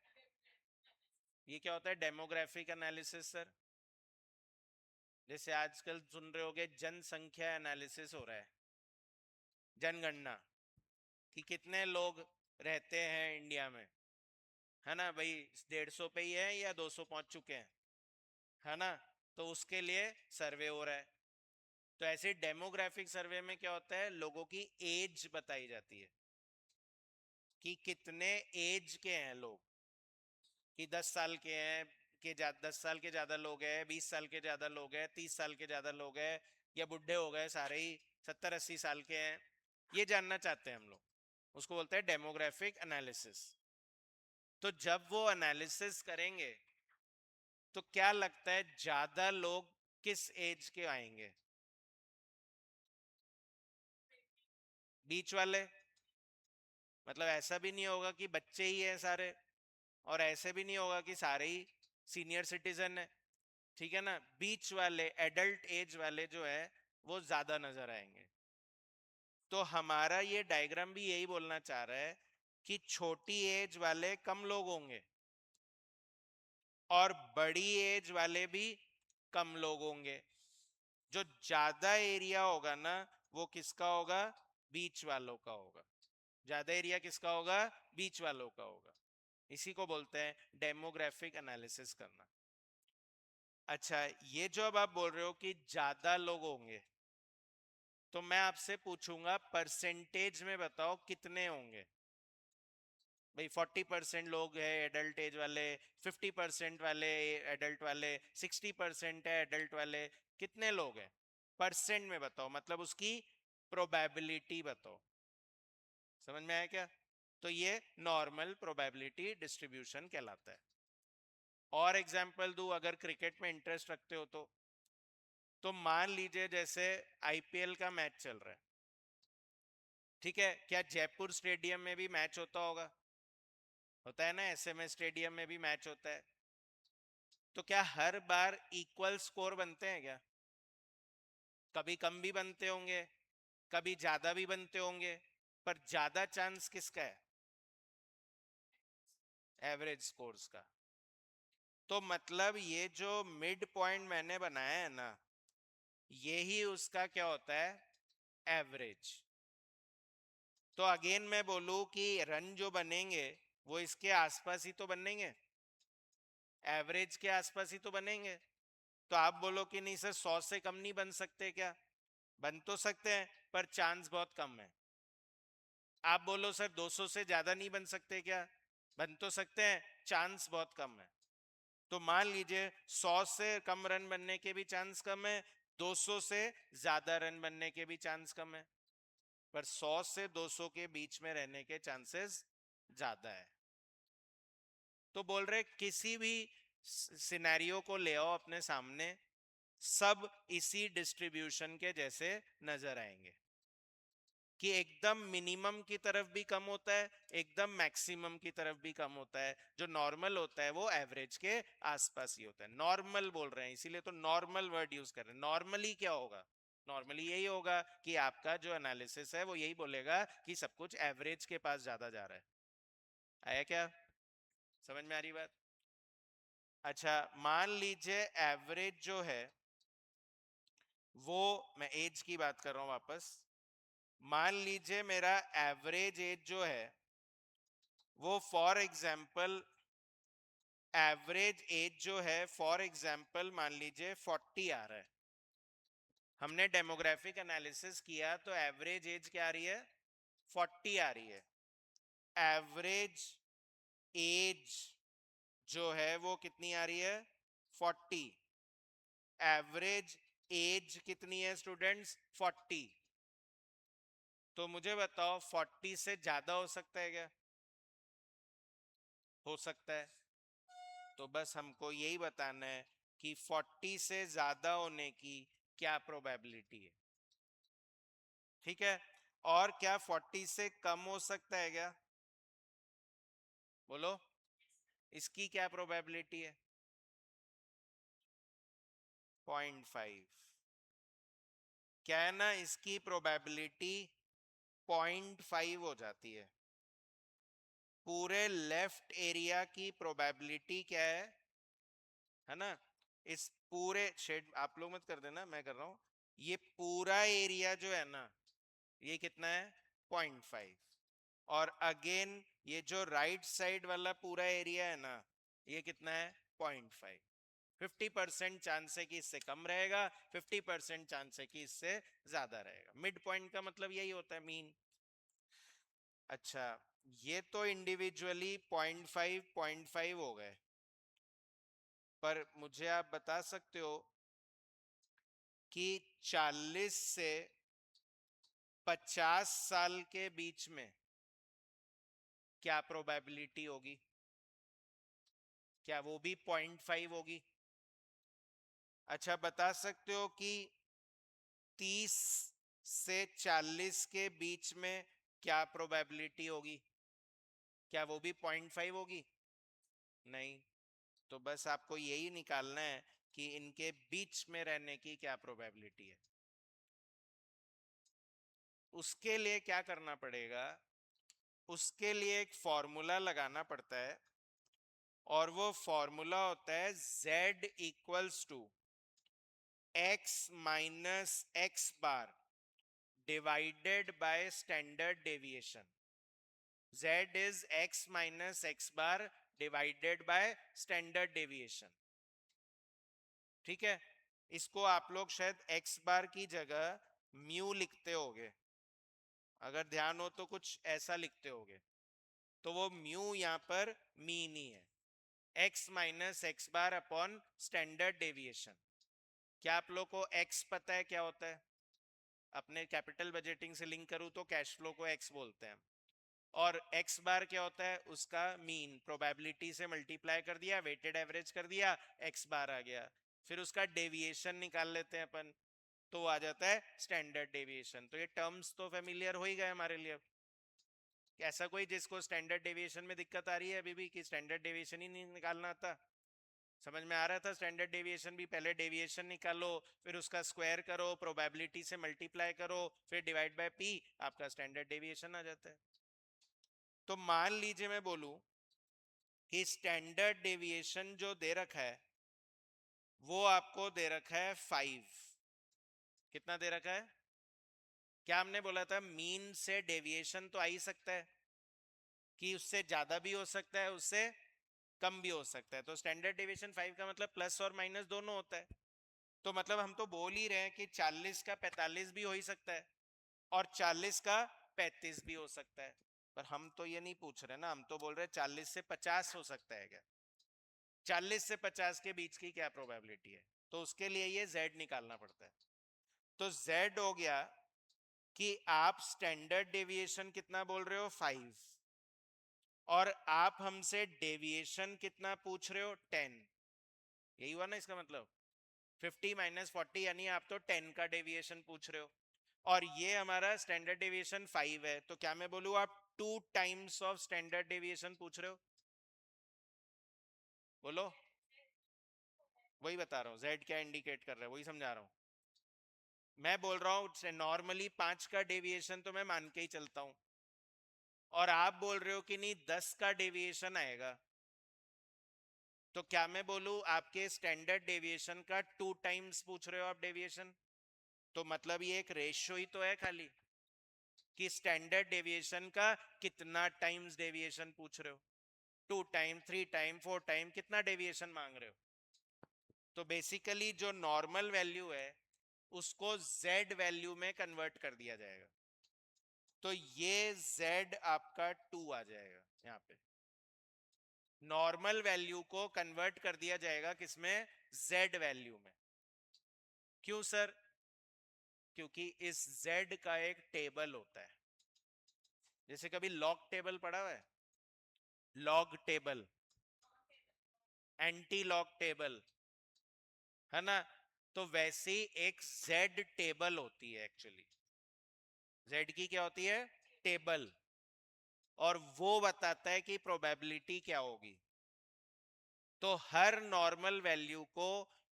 ये क्या होता है डेमोग्राफिक एनालिसिस सर, जैसे आजकल सुन रहे होगे जनसंख्या एनालिसिस हो रहा है, जनगणना, कि कितने लोग रहते हैं इंडिया में, है ना भाई, 150 पे ही है या 200 पहुंच चुके हैं, है ना, तो उसके लिए सर्वे हो रहा है। तो ऐसे डेमोग्राफिक सर्वे में क्या होता है, लोगों की एज बताई जाती है कि कितने एज के हैं लोग, कि 10 साल के हैं, कि 10 साल के ज्यादा लोग हैं, 20 साल के ज्यादा लोग हैं, 30 साल के ज्यादा लोग हैं, या बुढ़े हो गए सारे ही 70-80 साल के हैं, ये जानना चाहते हैं हम लोग, उसको बोलते हैं डेमोग्राफिक एनालिसिस। तो जब वो एनालिसिस करेंगे तो क्या लगता है ज्यादा लोग किस एज के आएंगे, बीच वाले, मतलब ऐसा भी नहीं होगा कि बच्चे ही हैं सारे, और ऐसे भी नहीं होगा कि सारे ही सीनियर सिटीजन है, ठीक है ना, बीच वाले एडल्ट एज वाले जो है वो ज्यादा नजर आएंगे। तो हमारा ये डायग्राम भी यही बोलना चाह रहा है कि छोटी एज वाले कम लोग होंगे और बड़ी एज वाले भी कम लोग होंगे, जो ज्यादा एरिया होगा ना वो किसका होगा, बीच वालों का होगा, ज्यादा एरिया किसका होगा, बीच वालों का होगा, इसी को बोलते हैं डेमोग्राफिक एनालिसिस करना। अच्छा, ये जो अब आप बोल रहे हो कि ज्यादा लोग होंगे, तो मैं आपसे पूछूंगा परसेंटेज में बताओ कितने होंगे भाई, 40% लोग हैं एडल्ट एज वाले, 50% वाले एडल्ट वाले, 60% है एडल्ट वाले, कितने लोग हैं परसेंट में बताओ, मतलब उसकी प्रोबेबिलिटी बताओ, समझ में आया क्या, तो ये नॉर्मल प्रोबेबिलिटी डिस्ट्रीब्यूशन कहलाता है। और एग्जांपल दूं, अगर क्रिकेट में इंटरेस्ट रखते हो तो मान लीजिए जैसे आईपीएल का मैच चल रहा है, ठीक है, क्या जयपुर स्टेडियम में भी मैच होता होगा, होता है ना, एसएमएस स्टेडियम में भी मैच होता है, तो क्या हर बार इक्वल स्कोर बनते हैं क्या, कभी कम भी बनते होंगे, कभी ज्यादा भी बनते होंगे, पर ज्यादा चांस किसका है, एवरेज स्कोर्स का। तो मतलब ये जो मिड पॉइंट मैंने बनाया है ना, यही उसका क्या होता है, एवरेज। तो अगेन मैं बोलूं कि रन जो बनेंगे वो इसके आसपास ही तो बनेंगे, एवरेज के आसपास ही तो बनेंगे। तो आप बोलो कि नहीं सर 100 से कम नहीं बन सकते क्या, बन तो सकते हैं पर चांस बहुत कम है। आप बोलो सर 200 से ज्यादा नहीं बन सकते क्या, बन तो सकते हैं, चांस बहुत कम है। तो मान लीजिए 100 से कम रन बनने के भी चांस कम है, 200 से ज्यादा रन बनने के भी चांस कम है, पर 100 से 200 के बीच में रहने के चांसेस ज्यादा है। तो बोल रहे किसी भी सिनेरियो को ले आओ अपने सामने, सब इसी डिस्ट्रीब्यूशन के जैसे नजर आएंगे कि एकदम मिनिमम की तरफ भी कम होता है, एकदम मैक्सिमम की तरफ भी कम होता है। जो नॉर्मल होता है वो एवरेज के आसपास ही होता है। नॉर्मल बोल रहे हैं इसीलिए तो नॉर्मल वर्ड यूज कर रहे हैं। नॉर्मली क्या होगा? नॉर्मली यही होगा कि आपका जो एनालिसिस है वो यही बोलेगा कि सब कुछ एवरेज के पास ज्यादा जा रहा है। आया क्या समझ में आ रही बात? अच्छा, मान लीजिए एवरेज जो है वो, मैं एज की बात कर रहा हूं वापस। मान लीजिए मेरा एवरेज एज जो है वो फॉर एग्जाम्पल, एवरेज एज जो है फॉर एग्जाम्पल मान लीजिए 40 आ रहा है। हमने डेमोग्राफिक एनालिसिस किया तो एवरेज एज क्या आ रही है? 40 आ रही है। एवरेज एज जो है वो कितनी आ रही है? 40। एवरेज एज कितनी है स्टूडेंट्स? 40। तो मुझे बताओ 40 से ज्यादा हो सकता है क्या? हो सकता है। तो बस हमको यही बताना है कि 40 से ज्यादा होने की क्या प्रोबेबिलिटी है। ठीक है, और क्या 40 से कम हो सकता है क्या? बोलो, इसकी क्या प्रोबेबिलिटी है? 0.5। क्या है ना, इसकी प्रोबेबिलिटी 0.5 हो जाती है। पूरे लेफ्ट एरिया की प्रोबेबिलिटी क्या है ना? इस पूरे शेड आप लोग मत कर देना, मैं कर रहा हूं। ये पूरा एरिया जो है ना, ये कितना है? 0.5। और अगेन ये जो राइट साइड वाला पूरा एरिया है ना, ये कितना है? 0.5। 50% चांस है कि इससे कम रहेगा, 50% चांस है कि इससे ज्यादा रहेगा। मिड पॉइंट का मतलब यही होता है, मीन। अच्छा, ये तो इंडिविजुअली 0.5 हो गए, पर मुझे आप बता सकते हो कि 40 से 50 साल के बीच में क्या प्रोबेबिलिटी होगी? क्या वो भी 0.5 होगी? अच्छा, बता सकते हो कि 30 से 40 के बीच में क्या प्रोबेबिलिटी होगी? क्या वो भी 0.5 होगी? नहीं। तो बस आपको यही निकालना है कि इनके बीच में रहने की क्या प्रोबेबिलिटी है। उसके लिए क्या करना पड़ेगा? उसके लिए एक फॉर्मूला लगाना पड़ता है, और वो फॉर्मूला होता है z equals to x minus x bar divided by standard deviation. z is x minus x bar divided by standard deviation. ठीक है, इसको आप लोग शायद x बार की जगह म्यू लिखते होगे, अगर ध्यान हो तो कुछ ऐसा लिखते होगे। तो वो म्यू यहां पर मीन ही है, x minus x bar upon standard deviation. क्या आप लोग को x पता है क्या होता है? अपने कैपिटल बजटिंग से लिंक करूं तो कैश फ्लो को x बोलते हैं। और x बार क्या होता है? उसका मीन, प्रोबेबिलिटी से मल्टीप्लाई कर दिया, वेटेड एवरेज कर दिया, x बार आ गया। फिर उसका डेविएशन निकाल लेते हैं अपन, तो आ जाता है स्टैंडर्ड डेविएशन। तो ये टर्म्स तो फेमिलियर हो ही गए हमारे लिए। ऐसा कोई जिसको स्टैंडर्ड डेविएशन में दिक्कत आ रही है अभी भी, कि स्टैंडर्ड डेविएशन ही नहीं निकालना आता? समझ में आ रहा था? स्टैंडर्ड डेविएशन भी पहले डेविएशन निकालो, फिर उसका स्क्वायर करो, प्रोबेबिलिटी से मल्टीप्लाई करो, फिर डिवाइड बाय p, आपका स्टैंडर्ड डेविएशन आ जाता है। तो मान लीजिए मैं बोलूं कि स्टैंडर्ड डेविएशन जो दे रखा है वो आपको दे रखा है 5। कितना दे रखा है? क्या हमने बोला था? मीन से डेविएशन तो आ ही सकता है, कि उससे ज्यादा भी हो सकता है, उससे कम भी हो सकता है। तो स्टैंडर्ड डेविएशन 5 का मतलब प्लस और माइनस दोनों होता है। तो मतलब हम तो बोल ही रहे हैं कि 40 का 45 भी हो ही सकता है, और 40 का 35 भी हो सकता है। पर हम तो ये नहीं पूछ रहे ना, हम तो बोल रहे 40 से 50 हो सकता है क्या? 40 से 50 के बीच की क्या प्रोबेबिलिटी है, तो उसके लिए ये z निकालना पड़ता है। तो z हो गया कि आप स्टैंडर्ड डेविएशन कितना बोल रहे हो 5, और आप हमसे डेविएशन कितना पूछ रहे हो 10। यही हुआ ना इसका मतलब, 50 माइनस 40 यानी आप तो 10 का डेविएशन पूछ रहे हो, और ये हमारा स्टैंडर्ड डेविएशन 5 है, तो क्या मैं बोलूं आप 2 टाइम्स ऑफ स्टैंडर्ड डेविएशन पूछ रहे हो? बोलो, वही बता रहा हूँ, z क्या इंडिकेट कर रहा है वही समझा रहा हूँ। मैं बोल रहा हूँ नॉर्मली 5 का डेविएशन तो मैं मान के ही चलता हूं, और आप बोल रहे हो कि नहीं 10 का डेविएशन आएगा, तो क्या मैं बोलूं आपके स्टैंडर्ड डेविएशन का 2 टाइम्स पूछ रहे हो आप डेविएशन? तो मतलब ये एक रेशियो ही तो है खाली, कि स्टैंडर्ड डेविएशन का कितना टाइम्स डेविएशन पूछ रहे हो, 2 टाइम, 3 टाइम, 4 टाइम, कितना डेविएशन मांग रहे हो। तो बेसिकली जो नॉर्मल वैल्यू है उसको z वैल्यू में कन्वर्ट कर दिया जाएगा, तो ये z आपका 2 आ जाएगा। यहाँ पे नॉर्मल वैल्यू को कन्वर्ट कर दिया जाएगा किसमें, z वैल्यू में। क्यों सर? क्योंकि इस z का एक टेबल होता है, जैसे कभी लॉग टेबल पढ़ा हुआ है, log table, anti log table, है ना? तो वैसे ही एक z टेबल होती है एक्चुअली, z की क्या होती है, टेबल, और वो बताता है कि प्रोबेबिलिटी क्या होगी। तो हर नॉर्मल वैल्यू को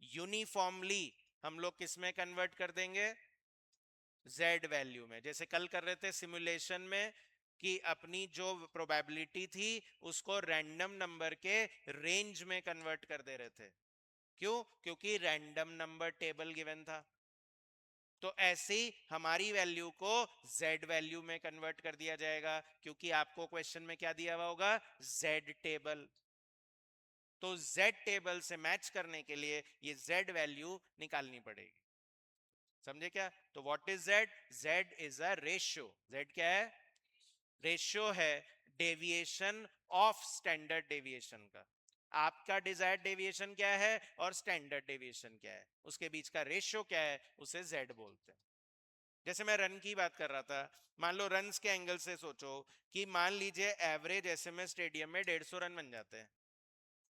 यूनिफॉर्मली हम लोग किस में कन्वर्ट कर देंगे, z वैल्यू में। जैसे कल कर रहे थे सिमुलेशन में कि अपनी जो प्रोबेबिलिटी थी उसको रैंडम नंबर के रेंज में कन्वर्ट कर दे रहे थे। क्यों? क्योंकि रैंडम नंबर टेबल गिवन था। तो ऐसे ही हमारी वैल्यू को z वैल्यू में कन्वर्ट कर दिया जाएगा, क्योंकि आपको क्वेश्चन में क्या दिया हुआ होगा, z टेबल। तो z टेबल से मैच करने के लिए ये z वैल्यू निकालनी पड़ेगी। समझे क्या? तो what is z? z is a ratio. z क्या है? रेशियो है डेविएशन ऑफ स्टैंडर्ड डेविएशन का। आपका डिजायर्ड डेविएशन क्या है और स्टैंडर्ड डेविएशन क्या है, उसके बीच का रेशियो क्या है, उसे z बोलते हैं। जैसे मैं रन की बात कर रहा था, मान लो रन्स के एंगल से सोचो कि मान लीजिए एवरेज ऐसे में स्टेडियम में 150 रन बन जाते हैं,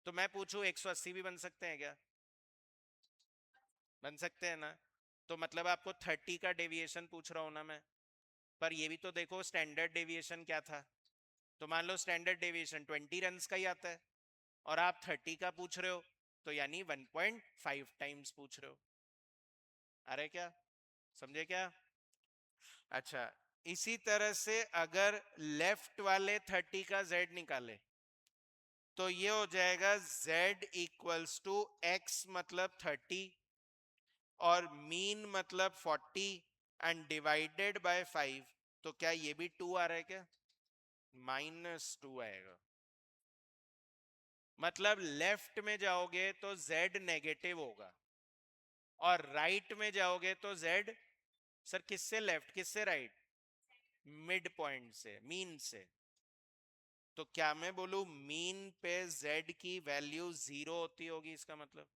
तो मैं पूछूं 180 भी बन सकते हैं क्या? बन सकते हैं ना? तो मतलब आपको 30 का डेविएशन पूछ रहा हूं ना मैं, पर ये भी तो देखो स्टैंडर्ड डेविएशन क्या था। तो मान लो स्टैंडर्ड डेविएशन 20 रन का ही आता है, और आप 30 का पूछ रहे हो, तो यानी 1.5 टाइम्स पूछ रहे हो। अरे क्या, समझे क्या? अच्छा, इसी तरह से अगर लेफ्ट वाले 30 का z निकाले, तो ये हो जाएगा z इक्वल्स टू x मतलब 30 और मीन मतलब 40 एंड डिवाइडेड बाय 5। तो क्या ये भी 2 आ रहा है क्या? -2 आएगा। मतलब लेफ्ट में जाओगे तो z नेगेटिव होगा, और राइट में जाओगे तो z, सर किससे लेफ्ट किससे राइट? मिड पॉइंट से, मीन से। तो क्या मैं बोलूं मीन पे z की वैल्यू 0 होती होगी? इसका मतलब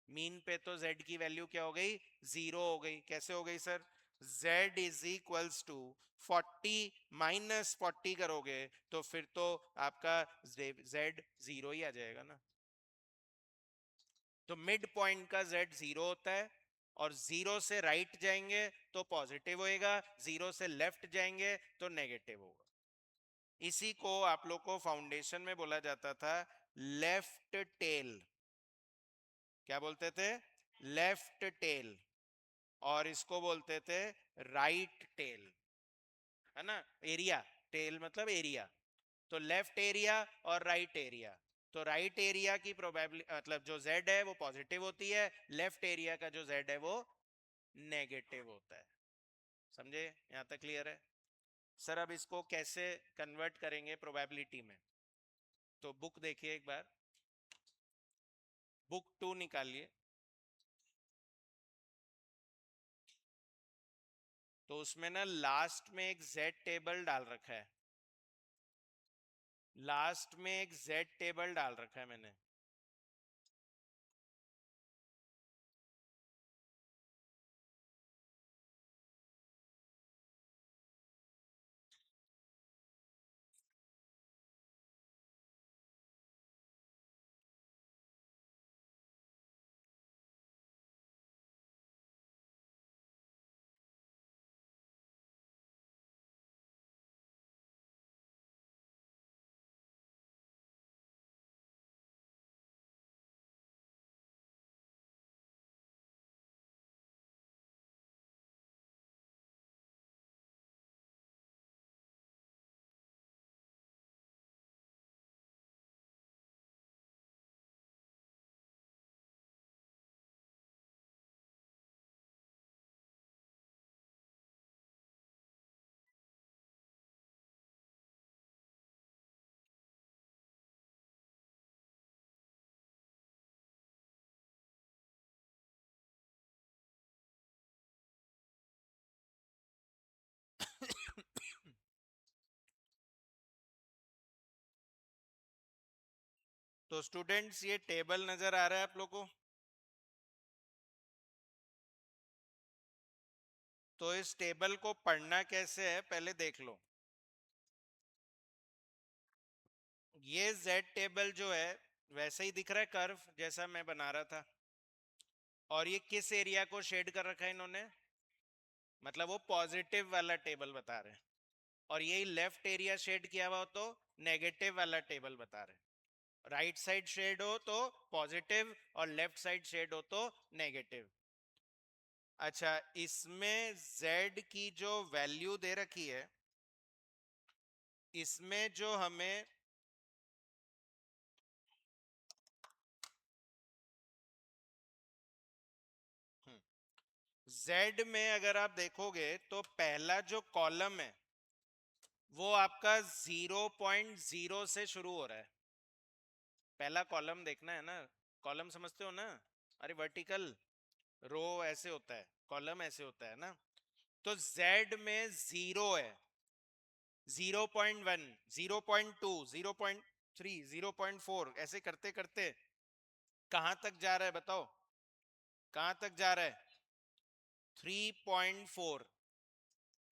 मीन पे तो z की वैल्यू क्या हो गई, 0 हो गई। कैसे हो गई sir? z is equals to 40 minus 40 करोगे तो फिर तो आपका z 0 ही आ जाएगा ना। तो मिड पॉइंट का z 0 होता है, और 0 से राइट जाएंगे तो पॉजिटिव होएगा, 0 से लेफ्ट जाएंगे तो नेगेटिव होगा। इसी को आप लोग को फाउंडेशन में बोला जाता था लेफ्ट टेल। क्या बोलते थे? Left tail. और इसको बोलते थे राइट टेल, है ना? एरिया, टेल मतलब एरिया। तो लेफ्ट एरिया और राइट एरिया। तो राइट एरिया की प्रोबेबिलिटी मतलब जो z है वो पॉजिटिव होती है, लेफ्ट एरिया का जो z है वो नेगेटिव होता है। समझे? यहां तक क्लियर है? सर अब इसको कैसे कन्वर्ट करेंगे प्रोबेबिलिटी में? तो बुक देखिए एक बार, बुक 2 निकालिए। तो उसमें ना लास्ट में एक z टेबल डाल रखा है, लास्ट में एक z टेबल डाल रखा है मैंने। तो स्टूडेंट्स ये टेबल नजर आ रहा है आप लोग को? तो इस टेबल को पढ़ना कैसे है पहले देख लो। ये Z टेबल जो है वैसे ही दिख रहा है कर्व जैसा मैं बना रहा था, और ये किस एरिया को शेड कर रखा है इन्होंने, मतलब वो पॉजिटिव वाला टेबल बता रहे हैं, और यही लेफ्ट एरिया शेड किया हुआ हो तो नेगेटिव वाला टेबल बता रहे हैं। राइट साइड शेड हो तो पॉजिटिव और लेफ्ट साइड शेड हो तो नेगेटिव। अच्छा, इसमें Z की जो वैल्यू दे रखी है, इसमें जो हमें Z में अगर आप देखोगे तो पहला जो कॉलम है वो आपका 0.0 से शुरू हो रहा है। पहला कॉलम देखना है ना, कॉलम समझते हो ना, अरे वर्टिकल रो ऐसे होता है, कॉलम ऐसे होता है ना। तो Z में 0 है, 0.1, 0.2, 0.3, 0.4 ऐसे करते करते कहां तक जा रहा है बताओ, कहां तक जा रहा है? 3.4।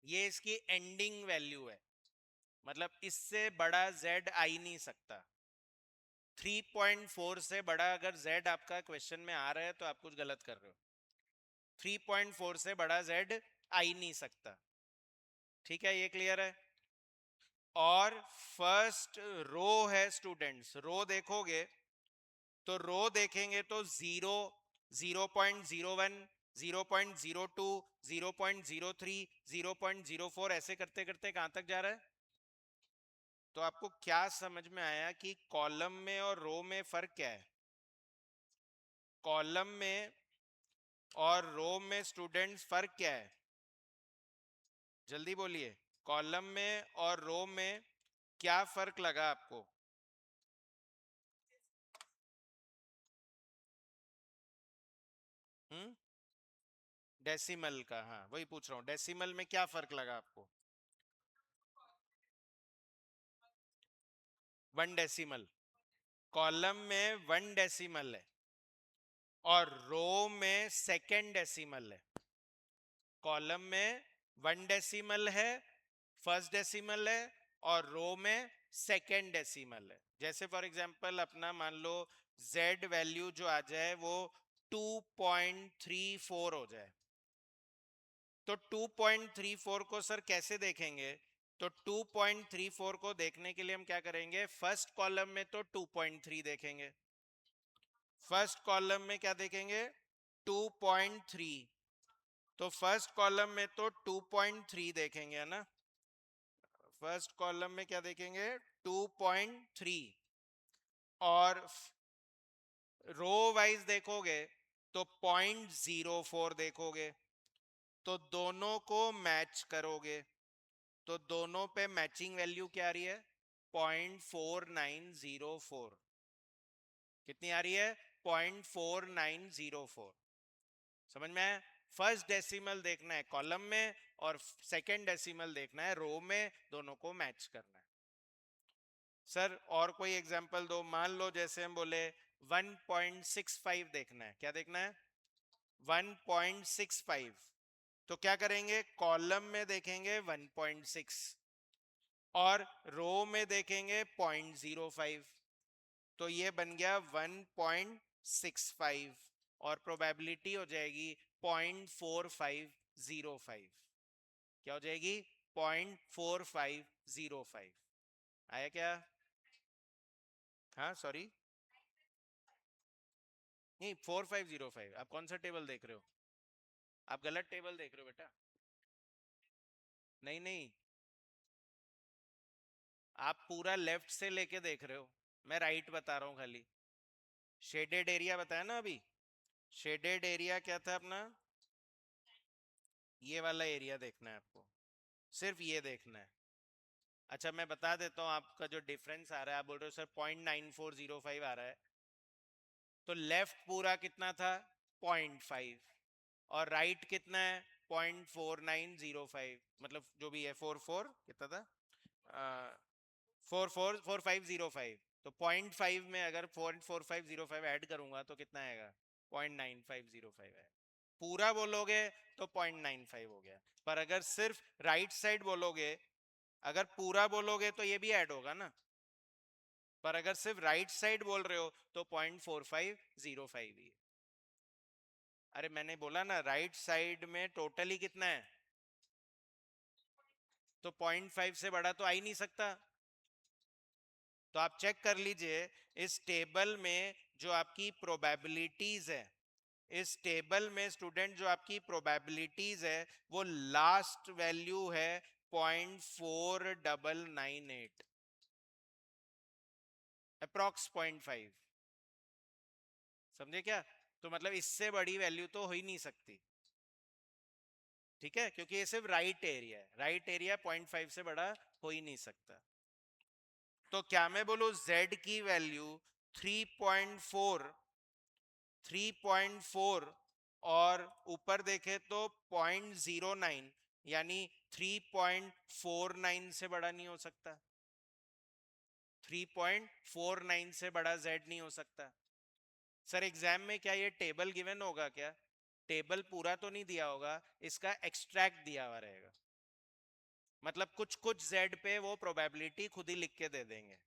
ये इसकी एंडिंग वैल्यू है, मतलब इससे बड़ा Z आ ही नहीं सकता। 3.4 से बड़ा अगर Z आपका क्वेश्चन में आ रहा है तो आप कुछ गलत कर रहे हो। 3.4 से बड़ा Z आ ही नहीं सकता। ठीक है, ये क्लियर है? और फर्स्ट रो है स्टूडेंट्स, रो देखोगे तो रो देखेंगे तो 0, 0.01, 0.02, 0.03, 0.04 ऐसे करते करते कहां तक जा रहा है? तो आपको क्या समझ में आया कि कॉलम में और रो में फर्क क्या है? कॉलम में और रो में स्टूडेंट्स फर्क क्या है? जल्दी बोलिए, कॉलम में और रो में क्या फर्क लगा आपको? डेसिमल का, हाँ वही पूछ रहा हूँ, डेसिमल में क्या फर्क लगा आपको? 1 डेसिमल। कॉलम में 1 डेसिमल है और रो में सेकेंड डेसिमल है। कॉलम में 1 डेसिमल है, फर्स्ट डेसिमल है, और रो में सेकेंड डेसिमल है। जैसे फॉर एग्जांपल अपना मान लो Z वैल्यू जो आ जाए वो 2.34 हो जाए, तो 2.34 को सर कैसे देखेंगे? तो 2.34 को देखने के लिए हम क्या करेंगे, फर्स्ट कॉलम में तो 2.3 देखेंगे, फर्स्ट कॉलम में क्या देखेंगे? 2.3। तो फर्स्ट कॉलम में तो 2.3 देखेंगे, है ना? फर्स्ट कॉलम में क्या देखेंगे? 2.3। और रो वाइज देखोगे तो 0.04 देखोगे, तो दोनों को मैच करोगे तो दोनों पे मैचिंग वैल्यू क्या आ रही है? 0.4904। कितनी आ रही है? 0.4904। समझ में आया? फर्स्ट डेसिमल देखना है कॉलम में और सेकंड डेसिमल देखना है रो में, दोनों को मैच करना है। सर और कोई एग्जांपल दो, मान लो जैसे हम बोले 1.65 देखना है, क्या देखना है? 1.65। तो क्या करेंगे, कॉलम में देखेंगे 1.6 और रो में देखेंगे 0.05, तो ये बन गया 1.65 और प्रोबेबिलिटी हो जाएगी 0.4505। क्या हो जाएगी? 0.4505। आया क्या? हाँ सॉरी, नहीं 4505। आप कौन सा टेबल देख रहे हो? आप गलत टेबल देख रहे हो बेटा। नहीं नहीं, आप पूरा लेफ्ट से लेके देख रहे हो, मैं राइट बता रहा हूँ खाली। शेडेड एरिया बताया ना अभी, शेडेड एरिया क्या था अपना? ये वाला एरिया देखना है आपको, सिर्फ ये देखना है। अच्छा मैं बता देता हूँ आपका जो डिफरेंस आ रहा है, आप बोल रहे हो सर 0.9405 आ रहा है, तो लेफ्ट पूरा कितना था? 0.5, और राइट कितना है? 0.4905, मतलब जो भी है 44 कितना था, 444505। तो 0.5 में अगर 4.4505 ऐड करूंगा तो कितना आएगा? 0.9505 है। पूरा बोलोगे तो 0.95 हो गया, पर अगर सिर्फ राइट साइड बोलोगे, अगर पूरा बोलोगे तो ये भी ऐड होगा ना, पर अगर सिर्फ राइट साइड बोल रहे हो तो 0.4505 ही है। अरे मैंने बोला ना राइट साइड में टोटली कितना है, तो 0.5 से बड़ा तो आ ही नहीं सकता। तो आप चेक कर लीजिए इस टेबल में जो आपकी प्रोबेबिलिटीज है, इस टेबल में स्टूडेंट जो आपकी प्रोबेबिलिटीज है वो लास्ट वैल्यू है 0.4998, अप्रॉक्स 0.5। समझे क्या? तो मतलब इससे बड़ी वैल्यू तो हो ही नहीं सकती, ठीक है, क्योंकि ये सिर्फ राइट एरिया है, राइट एरिया 0.5 से बड़ा हो ही नहीं सकता। तो क्या मैं बोलूं z की वैल्यू 3.4 और ऊपर देखे तो 0.09 यानी 3.49 से बड़ा नहीं हो सकता, 3.49 से बड़ा z नहीं हो सकता। सर एग्जाम में क्या ये टेबल गिवन होगा क्या? टेबल पूरा तो नहीं दिया होगा, इसका एक्सट्रैक्ट दिया हुआ रहेगा, मतलब कुछ कुछ z पे वो प्रोबेबिलिटी खुद ही लिख के दे देंगे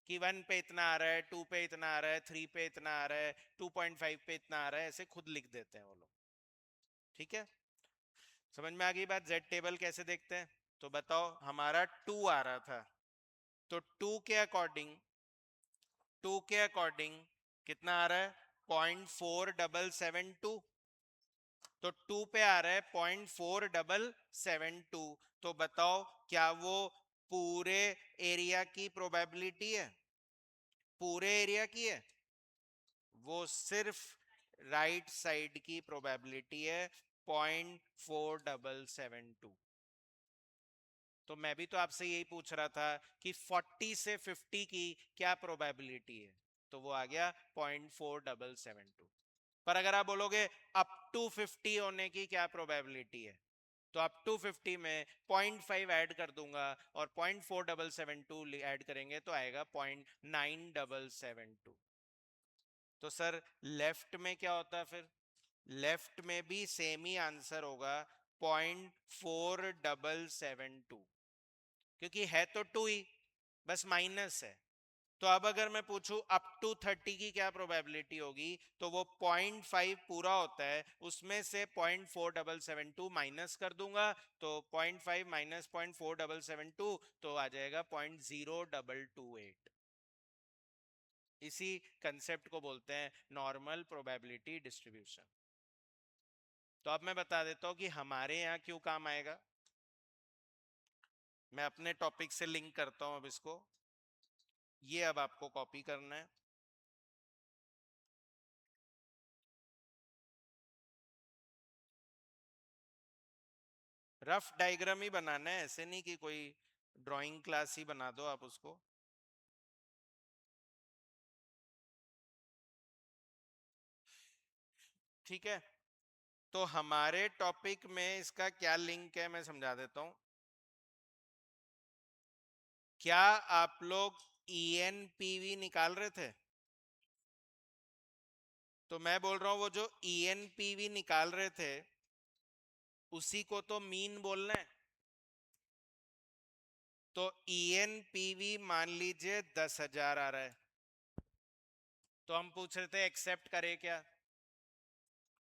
कि 1 पे इतना आ रहा है, 2 पे इतना आ रहा है, 3 पे इतना आ रहा है, 2.5 पे इतना आ रहा है, ऐसे खुद लिख देते हैं वो लोग, ठीक है। समझ में आ गई बात? z टेबल कैसे देखते हैं? तो बताओ हमारा 2 आ रहा था, तो 2 के अकॉर्डिंग कितना आ रहा है? 0.4772। तो 2 पे आ रहा है 0.4772। तो बताओ क्या वो पूरे एरिया की प्रोबेबिलिटी है? पूरे एरिया की है? वो सिर्फ राइट साइड की प्रोबेबिलिटी है 0.4772। तो मैं भी तो आपसे यही पूछ रहा था कि 40 से 50 की क्या प्रोबेबिलिटी है, तो वो आ गया 0.4772। पर अगर आप बोलोगे अप टू 50 होने की क्या प्रोबेबिलिटी है, तो अप टू 50 में 0.5 ऐड कर दूंगा और 0.4772 ऐड करेंगे तो आएगा 0.9772। तो सर लेफ्ट में क्या होता है फिर? लेफ्ट में भी सेम ही आंसर होगा 0.4772, क्योंकि है तो 2 ही, बस माइनस है। तो अब अगर मैं पूछूं अप टू 30 की क्या प्रोबेबिलिटी होगी, तो वो 0.5 पूरा होता है, उसमें से 0.4772 माइनस कर दूंगा, तो 0.5 माइनस 0.4772 तो आ जाएगा 0.0228। इसी कंसेप्ट को बोलते हैं नॉर्मल प्रोबेबिलिटी डिस्ट्रीब्यूशन। तो अब मैं बता देता हूं कि हमारे यहाँ क्यों काम आएगा। मैं अपने टॉपिक से लिंक करता हूं अब इसको, ये अब आपको कॉपी करना है। रफ डायग्राम ही बनाना है, ऐसे नहीं कि कोई ड्राइंग क्लास ही बना दो आप उसको। ठीक है, तो हमारे टॉपिक में इसका क्या लिंक है मैं समझा देता हूं। क्या आप लोग ENPV निकाल रहे थे? तो मैं बोल रहा हूं वो जो ENPV निकाल रहे थे उसी को तो मीन बोलना है। तो ENPV मान लीजिए 10,000 आ रहा है, तो हम पूछ रहे थे एक्सेप्ट करे क्या,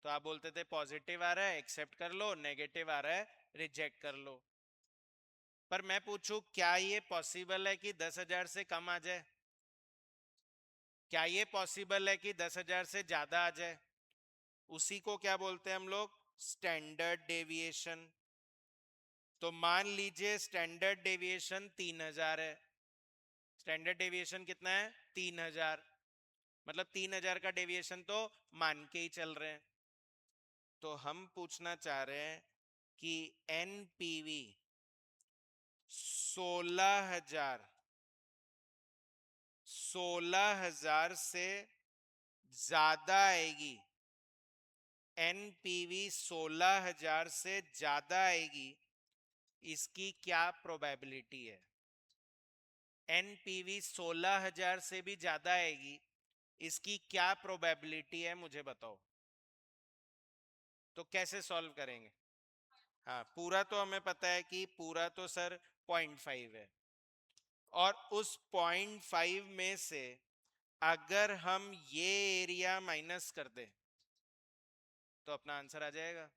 तो आप बोलते थे पॉजिटिव आ रहा है एक्सेप्ट कर लो, नेगेटिव आ रहा है रिजेक्ट कर लो। पर मैं पूछूं क्या ये पॉसिबल है कि 10,000 से कम आ जाए? क्या ये पॉसिबल है कि 10,000 से ज्यादा आ जाए? उसी को क्या बोलते हैं हम लोग? Standard deviation. तो मान लीजिए स्टैंडर्ड डेविएशन 3,000 है। स्टैंडर्ड डेविएशन कितना है? 3,000। मतलब 3,000 का डेविएशन तो मान के ही चल रहे हैं। तो हम पूछना चाह रहे हैं कि NPV 16,000 से ज्यादा आएगी, NPV 16,000 से ज्यादा आएगी, इसकी क्या प्रोबेबिलिटी है? एनपीवी 16,000 से भी ज्यादा आएगी, इसकी क्या प्रोबेबिलिटी है मुझे बताओ। तो कैसे सॉल्व करेंगे? हाँ, पूरा तो हमें पता है कि पूरा तो सर 0.5 है, और उस 0.5 में से अगर हम ये एरिया माइनस कर दे तो अपना आंसर आ जाएगा।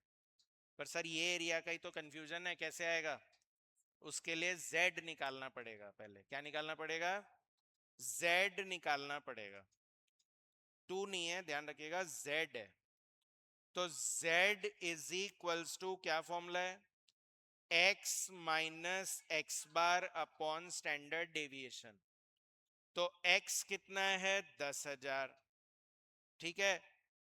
पर सर ये एरिया का ही तो कंफ्यूजन है, कैसे आएगा? उसके लिए z निकालना पड़ेगा। पहले क्या निकालना पड़ेगा? z निकालना पड़ेगा। 2 नहीं है, ध्यान रखिएगा, z है। तो z इज इक्वल्स टू क्या फॉर्मूला है? x minus x bar upon standard deviation. तो x कितना है? 10,000, ठीक है।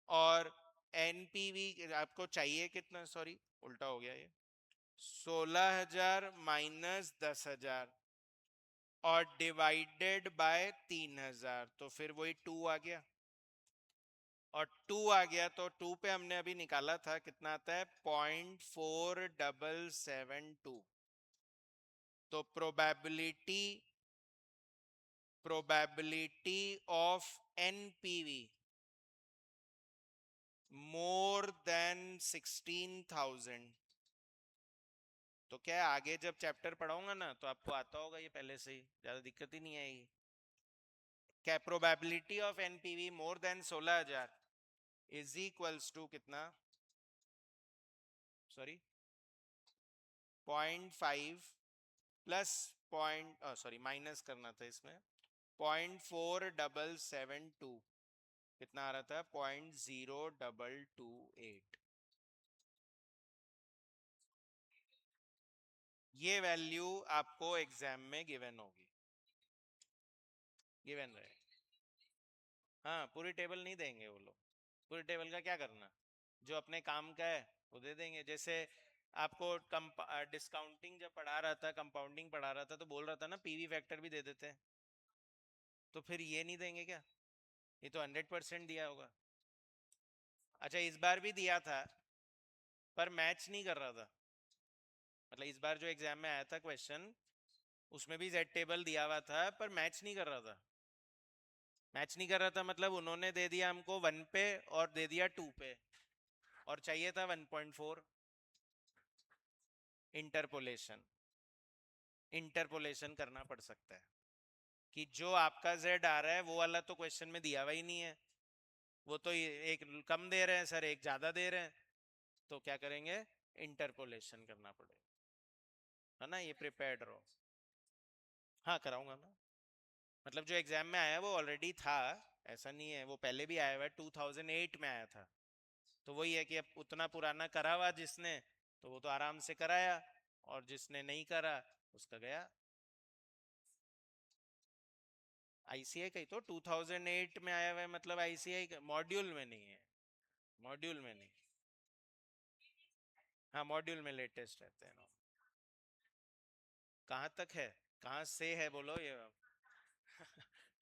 और एनपीवी आपको चाहिए कितना? सॉरी, उल्टा हो गया ये। 16,000 माइनस 10,000 और डिवाइडेड बाय 3,000, तो फिर वही 2 आ गया। और 2 आ गया तो 2 पे हमने अभी निकाला था, कितना आता है? 0.4772। तो probability of NPV more than 16,000। तो क्या है, आगे जब चैप्टर पढ़ाऊंगा ना तो आपको आता होगा ये पहले से ही, ज्यादा दिक्कत ही नहीं आएगी। क्या probability of NPV more than 16,000 is equals to कितना? Sorry, 0.5 plus point, sorry minus करना था इसमें, 0.4772। कितना आ रहा था? 0.0228। ये वैल्यू आपको एग्जाम में गिवन होगी, गिवन रहे। हाँ, पूरी टेबल नहीं देंगे वो लोग। पूरी टेबल का क्या करना, जो अपने काम का है वो दे देंगे। जैसे आपको डिस्काउंटिंग जब पढ़ा रहा था, कंपाउंडिंग पढ़ा रहा था, तो बोल रहा था ना पीवी फैक्टर भी दे देते हैं। तो फिर ये नहीं देंगे क्या? ये तो 100% दिया होगा। अच्छा, इस बार भी दिया था पर मैच नहीं कर रहा था। मतलब इस बार जो एग्जाम में आया था क्वेश्चन, उसमें भी जेड टेबल दिया हुआ था पर मैच नहीं कर रहा था। मैच नहीं कर रहा था मतलब उन्होंने दे दिया हमको 1 पे और दे दिया 2 पे, और चाहिए था 1.4। इंटरपोलेशन, इंटरपोलेशन करना पड़ सकता है कि जो आपका z आ रहा है वो वाला तो क्वेश्चन में दिया हुआ ही नहीं है। वो तो एक कम दे रहे हैं सर, एक ज्यादा दे रहे हैं। तो क्या करेंगे? इंटरपोलेशन करना पड़ेगा, है ना। ये प्रिपेयर्ड रहो। हाँ, कराऊंगा ना। मतलब जो एग्जाम में आया है वो ऑलरेडी था, ऐसा नहीं है। वो पहले भी आया हुआ है, 2008 में आया था। तो वही है कि अब उतना पुराना करा हुआ जिसने, तो वो तो आराम से कराया, और जिसने नहीं करा उसका गया। आईसीआई का ही तो 2008 में आया हुआ है, मतलब आईसीआई का मॉड्यूल में नहीं है। मॉड्यूल में नहीं। हाँ, मॉड्यूल में लेटेस्ट रहते हैं ना। कहाँ तक है? कहाँ से है बोलो ये?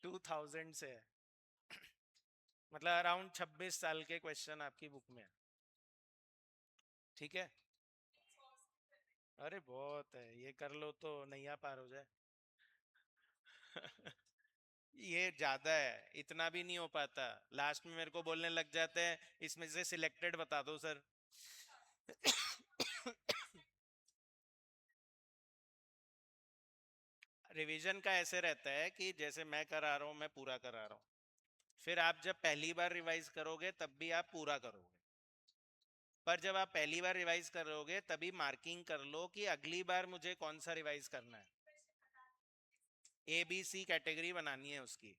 2000 से है। मतलब अराउंड 26 साल के क्वेश्चन आपकी बुक में है। ठीक है। अरे बहुत है, ये कर लो तो नैया पार हो जाए। ये ज्यादा है, इतना भी नहीं हो पाता। लास्ट में मेरे को बोलने लग जाते हैं इसमें से सिलेक्टेड बता दो सर। रिवीजन का ऐसे रहता है कि जैसे मैं करा रहा हूँ, मैं पूरा करा रहा हूँ, फिर आप जब पहली बार रिवाइज करोगे तब भी आप पूरा करोगे। पर जब आप पहली बार रिवाइज करोगे तभी मार्किंग कर लो कि अगली बार मुझे कौन सा रिवाइज करना है। ए बी सी कैटेगरी बनानी है उसकी,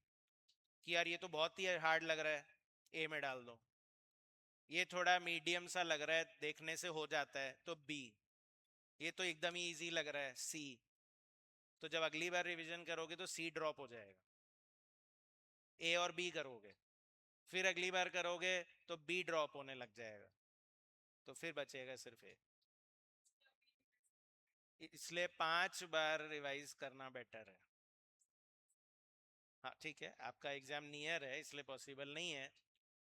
कि यार ये तो बहुत ही हार्ड लग रहा है, ए में डाल दो। ये थोड़ा मीडियम सा लग रहा है, देखने से हो जाता है, तो बी। ये तो एकदम ही इजी लग रहा है, सी। तो जब अगली बार रिवीजन करोगे तो सी ड्रॉप हो जाएगा, ए और बी करोगे। फिर अगली बार करोगे तो बी ड्रॉप होने लग जाएगा, तो फिर बचेगा सिर्फ ए। इसलिए 5 बार रिवाइज करना बेटर है। हाँ ठीक है, आपका एग्जाम नियर है इसलिए पॉसिबल नहीं है,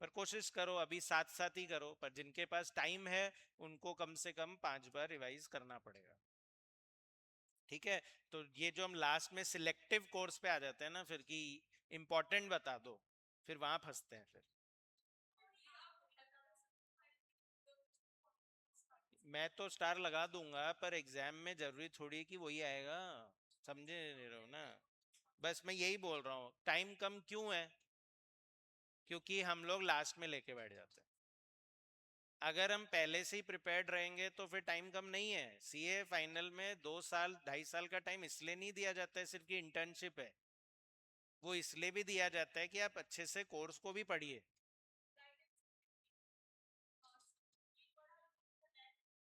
पर कोशिश करो अभी साथ साथ ही करो। पर जिनके पास टाइम है उनको कम से कम 5 बार रिवाइज करना पड़ेगा। ठीक है। तो ये जो हम लास्ट में सिलेक्टिव कोर्स पे आ जाते हैं ना फिर कि इंपॉर्टेंट बता दो, फिर वहां फंसते हैं फिर। मैं तो स्टार लगा दूंगा पर एग्जाम में जरूरी थोड़ी है कि वही आएगा, समझे नहीं रहे हो ना। बस मैं यही बोल रहा हूँ टाइम कम क्यों है, क्योंकि हम लोग लास्ट में लेके बैठ जाते हैं। अगर हम पहले से ही प्रिपेयर्ड रहेंगे तो फिर टाइम कम नहीं है। सीए फाइनल में 2 साल 2.5 साल का टाइम इसलिए नहीं दिया जाता है सिर्फ कि इंटर्नशिप है, वो इसलिए भी दिया जाता है कि आप अच्छे से कोर्स को भी पढ़िए।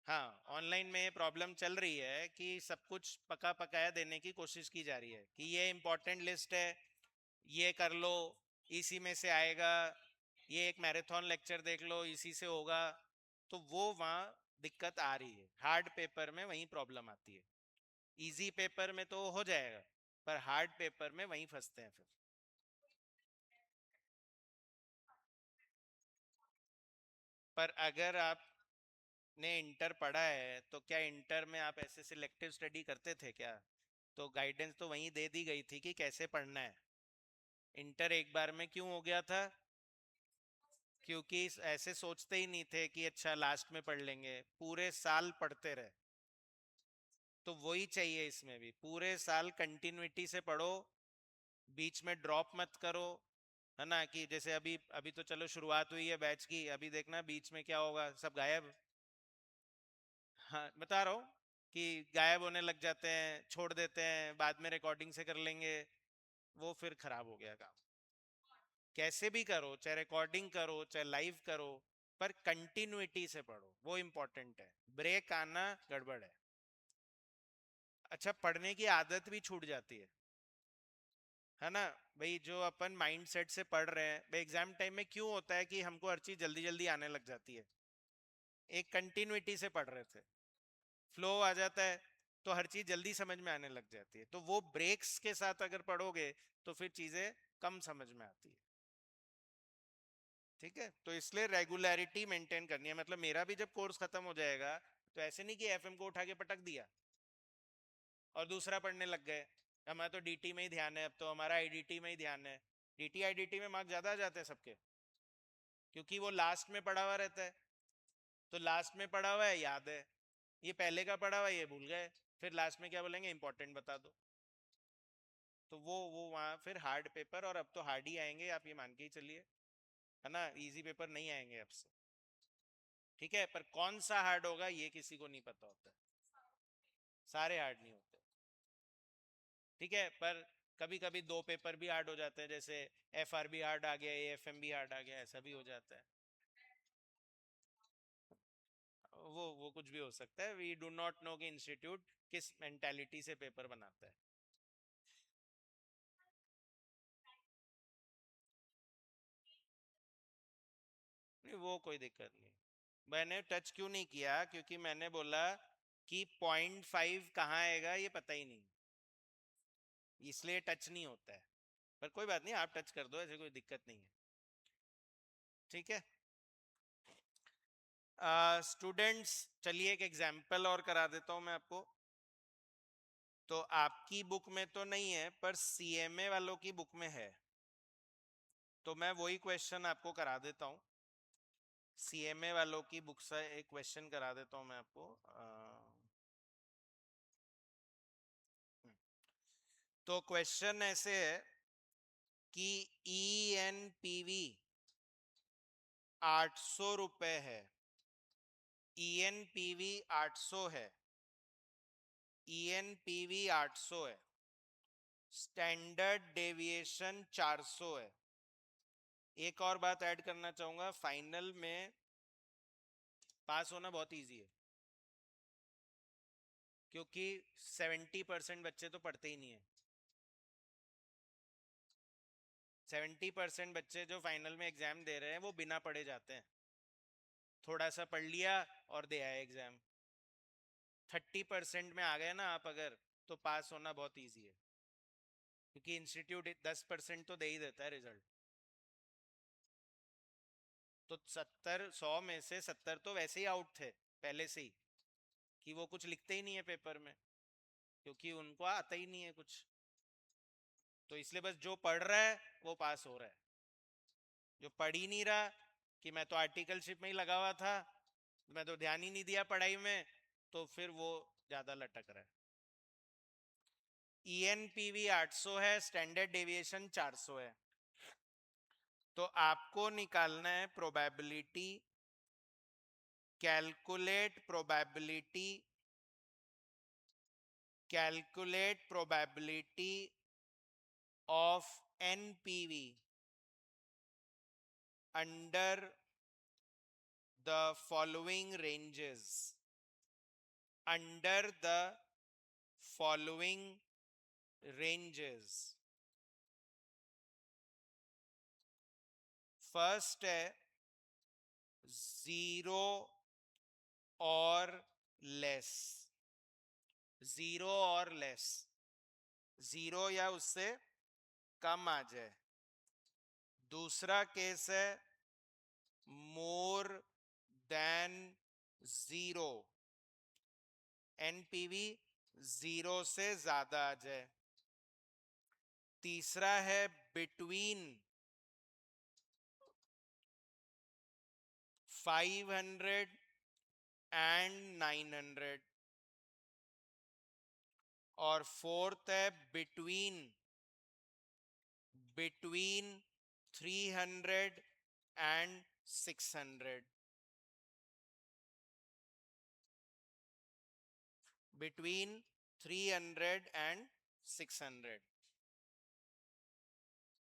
हाँ, ऑनलाइन में प्रॉब्लम चल रही है कि सब कुछ पका पकाया देने की कोशिश की जा रही है कि ये इम्पोर्टेंट लिस्ट है, ये कर लो, इसी में से आएगा, ये एक मैराथन लेक्चर देख लो इसी से होगा। तो वो वहाँ दिक्कत आ रही है, हार्ड पेपर में वही प्रॉब्लम आती है। इजी पेपर में तो हो जाएगा, पर हार्ड पेपर में वहीं फंसते हैं फिर। पर अगर आपने इंटर पढ़ा है तो क्या इंटर में आप ऐसे सिलेक्टिव स्टडी करते थे क्या? तो गाइडेंस तो वहीं दे दी गई थी कि कैसे पढ़ना है। इंटर एक बार में क्यों हो गया था? क्योंकि ऐसे सोचते ही नहीं थे कि अच्छा लास्ट में पढ़ लेंगे, पूरे साल पढ़ते रहे। तो वही चाहिए इसमें भी, पूरे साल कंटिन्यूटी से पढ़ो, बीच में ड्रॉप मत करो। है ना, कि जैसे अभी अभी तो चलो शुरुआत हुई है बैच की, अभी देखना बीच में क्या होगा, सब गायब। हाँ बता रहा हूँ कि गायब होने लग जाते हैं, छोड़ देते हैं, बाद में रिकॉर्डिंग से कर लेंगे, वो फिर खराब हो गया काम। कैसे भी करो, चाहे रिकॉर्डिंग करो चाहे लाइव करो, पर कंटिन्यूटी से पढ़ो, वो इंपॉर्टेंट है। ब्रेक आना गड़बड़ है। अच्छा, पढ़ने की आदत भी छूट जाती है ना। भाई जो अपन माइंड सेट से पढ़ रहे हैं, भाई एग्जाम टाइम में क्यों होता है कि हमको हर चीज जल्दी जल्दी आने लग जाती है? एक कंटिन्यूटी से पढ़ रहे थे, फ्लो आ जाता है, तो हर चीज जल्दी समझ में आने लग जाती है। तो वो ब्रेक्स के साथ अगर पढ़ोगे तो फिर चीजें कम समझ में आती है। ठीक है, तो इसलिए रेगुलरिटी मेंटेन करनी है। मतलब मेरा भी जब कोर्स खत्म हो जाएगा तो ऐसे नहीं कि एफएम को उठा के पटक दिया और दूसरा पढ़ने लग गए। हमारा तो डीटी में ही ध्यान है, अब तो हमारा आईडीटी में ही ध्यान है। डीटी आईडीटी में मार्क्स ज्यादा आ जाते हैं सबके, क्योंकि वो लास्ट में पढ़ा हुआ रहता है। तो लास्ट में पढ़ा हुआ है याद है, ये पहले का पढ़ा हुआ है ये भूल गए, फिर लास्ट में क्या बोलेंगे, इंपॉर्टेंट बता दो। तो वो वहाँ फिर हार्ड पेपर, और अब तो हार्ड ही आएंगे, आप ये मान के ही चलिए। है ना, इजी पेपर नहीं आएंगे अब से। ठीक है, पर कौन सा हार्ड होगा ये किसी को नहीं पता होता है। सारे हार्ड नहीं होते। ठीक है, पर कभी कभी दो पेपर भी हार्ड हो जाते हैं, जैसे एफ आर बी हार्ड आ गया, एएफएम भी हार्ड आ गया, ऐसा भी हो जाता है। वो कुछ भी हो सकता है, वी डू नॉट नो कि इंस्टीट्यूट किस मेंटालिटी से पेपर बनाता है। नहीं वो कोई दिक्कत नहीं। मैंने टच क्यों नहीं किया, क्योंकि मैंने बोला कि 0.5 कहाँ आएगा ये पता ही नहीं, इसलिए टच नहीं होता है। पर कोई बात नहीं, आप टच कर दो, ऐसे कोई दिक्कत नहीं है। ठीक है। स्टूडेंट्स, चलिए एक एग्जाम्पल और करा देता हूं मैं आपको। तो आपकी बुक में तो नहीं है, पर सीएमए वालों की बुक में है। तो मैं वही क्वेश्चन आपको करा देता हूँ, सीएमए वालों की बुक से एक क्वेश्चन करा देता हूँ मैं आपको। तो क्वेश्चन ऐसे है कि ENPV 800 रुपए है, ENPV 800 है, ENPV 800 है, स्टैंडर्ड डेविएशन 400 है। एक और बात ऐड करना चाहूंगा, फाइनल में पास होना बहुत इजी है, क्योंकि 70% बच्चे तो पढ़ते ही नहीं है। 70% बच्चे जो फाइनल में एग्जाम दे रहे हैं वो बिना पढ़े जाते हैं, थोड़ा सा पढ़ लिया और दे आए एग्जाम। 30% में आ गए ना आप अगर, तो पास होना बहुत इजी है, क्योंकि इंस्टीट्यूट 10% तो दे ही देता है रिजल्ट। तो 70 100 में से 70 तो वैसे ही आउट थे पहले से ही, कि वो कुछ लिखते ही नहीं है पेपर में। क्योंकि उनको आता ही नहीं है कुछ, तो इसलिए बस जो पढ़ रहा है वो पास हो रहा है, जो पढ़ ही नहीं रहा कि मैं तो आर्टिकलशिप में ही लगा हुआ था, मैं तो ध्यान ही नहीं दिया पढ़ाई में, तो फिर वो ज्यादा लटक रहा है। ENPV 800 है, स्टैंडर्ड डेविएशन 400 है। तो आपको निकालना है probability, calculate probability, calculate probability of NPV under the following ranges, under the following ranges. First है 0 और लेस, 0 और लेस, 0 या उससे कम आ जाए। दूसरा केस है मोर देन 0, NPV 0 से ज्यादा आ जाए। तीसरा है बिटवीन 500 एंड 900, और फोर्थ है बिटवीन 300 एंड 600, बिटवीन 300 एंड 600।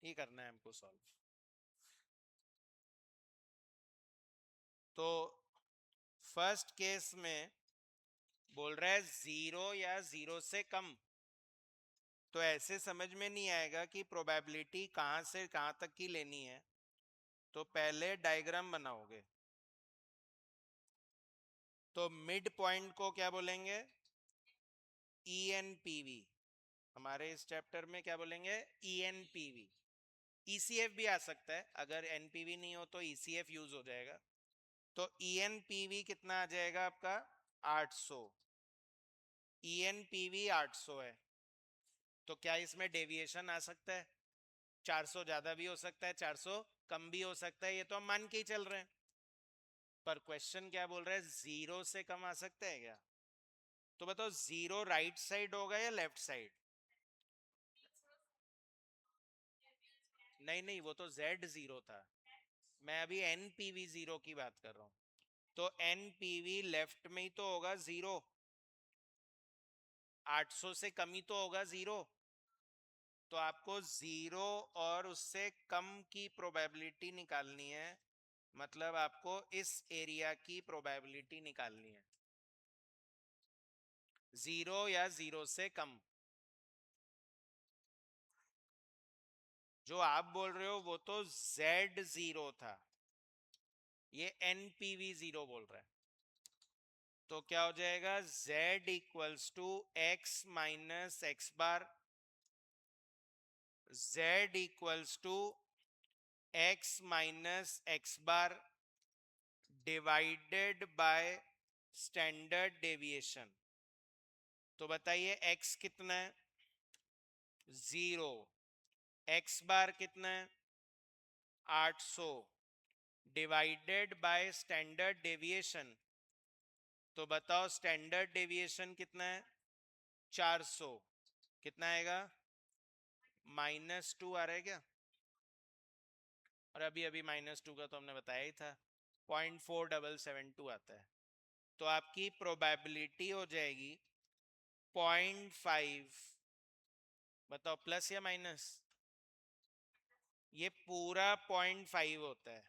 ये करना है हमको सॉल्व। तो फर्स्ट केस में बोल रहा है 0 या 0 से कम, तो ऐसे समझ में नहीं आएगा कि प्रोबेबिलिटी कहां से कहां तक की लेनी है, तो पहले डायग्राम बनाओगे। तो मिड पॉइंट को क्या बोलेंगे? ENPV। हमारे इस चैप्टर में क्या बोलेंगे? ENPV। ECF भी आ सकता है, अगर NPV नहीं हो तो ECF यूज हो जाएगा। तो ENPV कितना आ जाएगा आपका? 800। ENPV 800 है, तो क्या इसमें डेविएशन आ सकता है? 400 ज्यादा भी हो सकता है, 400 कम भी हो सकता है, ये तो हम मान के ही चल रहे हैं। पर क्वेश्चन क्या बोल रहा है? 0 से कम आ सकता है क्या? तो बताओ 0 राइट साइड होगा या लेफ्ट साइड? नहीं नहीं, वो तो Z0 था, मैं अभी NPV 0 की बात कर रहा हूं। तो NPV लेफ्ट में ही तो होगा 0, 800 से कम ही तो होगा 0। तो आपको 0 और उससे कम की प्रोबेबिलिटी निकालनी है, मतलब आपको इस एरिया की प्रोबेबिलिटी निकालनी है, 0 या 0 से कम। जो आप बोल रहे हो वो तो Z0 था, ये NPV 0 बोल रहा है। तो क्या हो जाएगा? Z equals to x minus x bar, Z equals to x minus x bar divided by standard deviation. तो बताइए x कितना है? 0। x बार कितना है? 800 डिवाइडेड बाय स्टैंडर्ड डेविएशन। तो बताओ स्टैंडर्ड डेविएशन कितना है? 400। कितना आएगा? -2 आ रहा है क्या? और अभी अभी -2 का तो हमने बताया ही था, 0.4772 आता है। तो आपकी प्रोबेबिलिटी हो जाएगी 0.5, बताओ प्लस या माइनस? ये पूरा 0.5 होता है,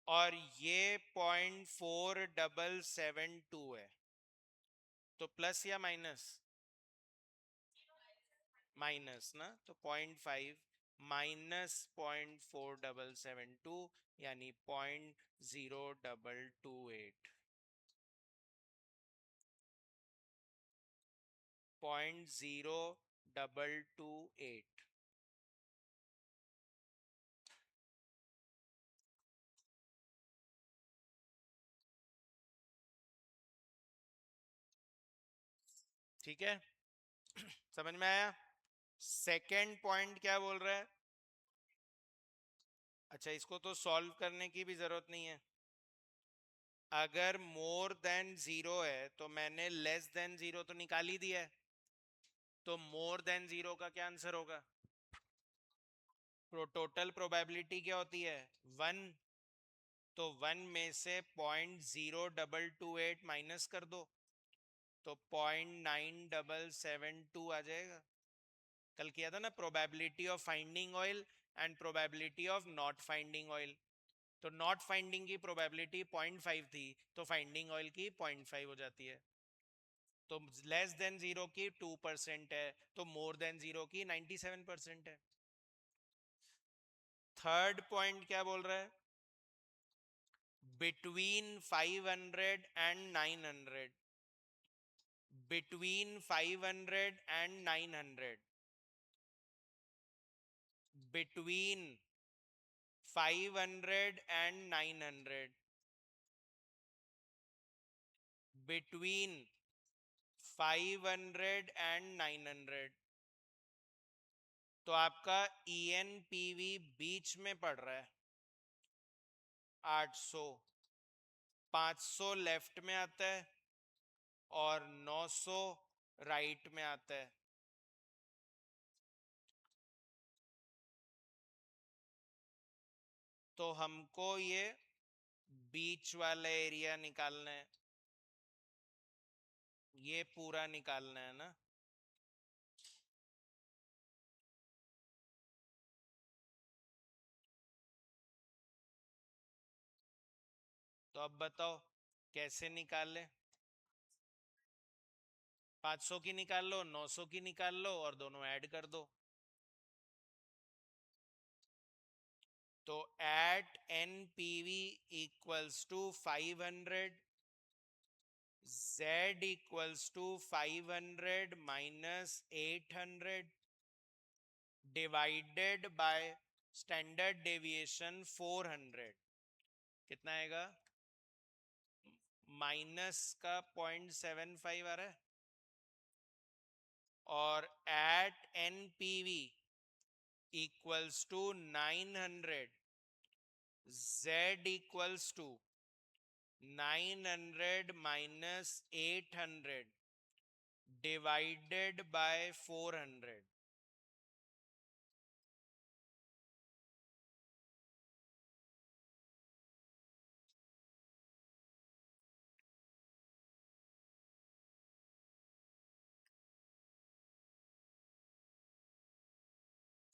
और ये 0.4772 है, तो प्लस या माइनस? माइनस ना, तो 0.5 माइनस 0.4772 यानी 0.0228, 0.0228। ठीक है? समझ में आया? सेकेंड पॉइंट क्या बोल रहा है? अच्छा, इसको तो सॉल्व करने की भी जरूरत नहीं है। अगर मोर देन जीरो है तो मैंने लेस देन जीरो तो निकाल ही दिया है, तो मोर देन जीरो का क्या आंसर होगा? टोटल प्रोबेबिलिटी क्या होती है? 1। तो 1 में से 0.0228 माइनस कर दो, तो 0.9772 आ जाएगा। कल किया था ना probability of finding oil and probability of not finding oil. तो नॉट फाइंडिंग की प्रोबेबिलिटी 0.5 थी, तो फाइंडिंग ऑयल की 0.5 हो जाती है। तो लेस देन जीरो की 2% है, तो मोर देन जीरो की 97% है। थर्ड पॉइंट क्या बोल रहा है? Between 500 and 900, between 500 and 900, between 500 and 900, between 500 and 900। तो आपका ENPV बीच में पड़ रहा है 800, 500 लेफ्ट में आता है और 900 राइट में आता है। तो हमको ये बीच वाला एरिया निकालना है, ये पूरा निकालना है ना। तो अब बताओ कैसे निकाले? 500 की निकाल लो, 900 की निकाल लो और दोनों ऐड कर दो। तो at NPV equals to 500, Z equals to 500 minus 800 divided by standard deviation 400, कितना आएगा? माइनस का 0.75 आ रहा है। और at NPV equals to 900, Z equals to 900 minus 800 divided by 400।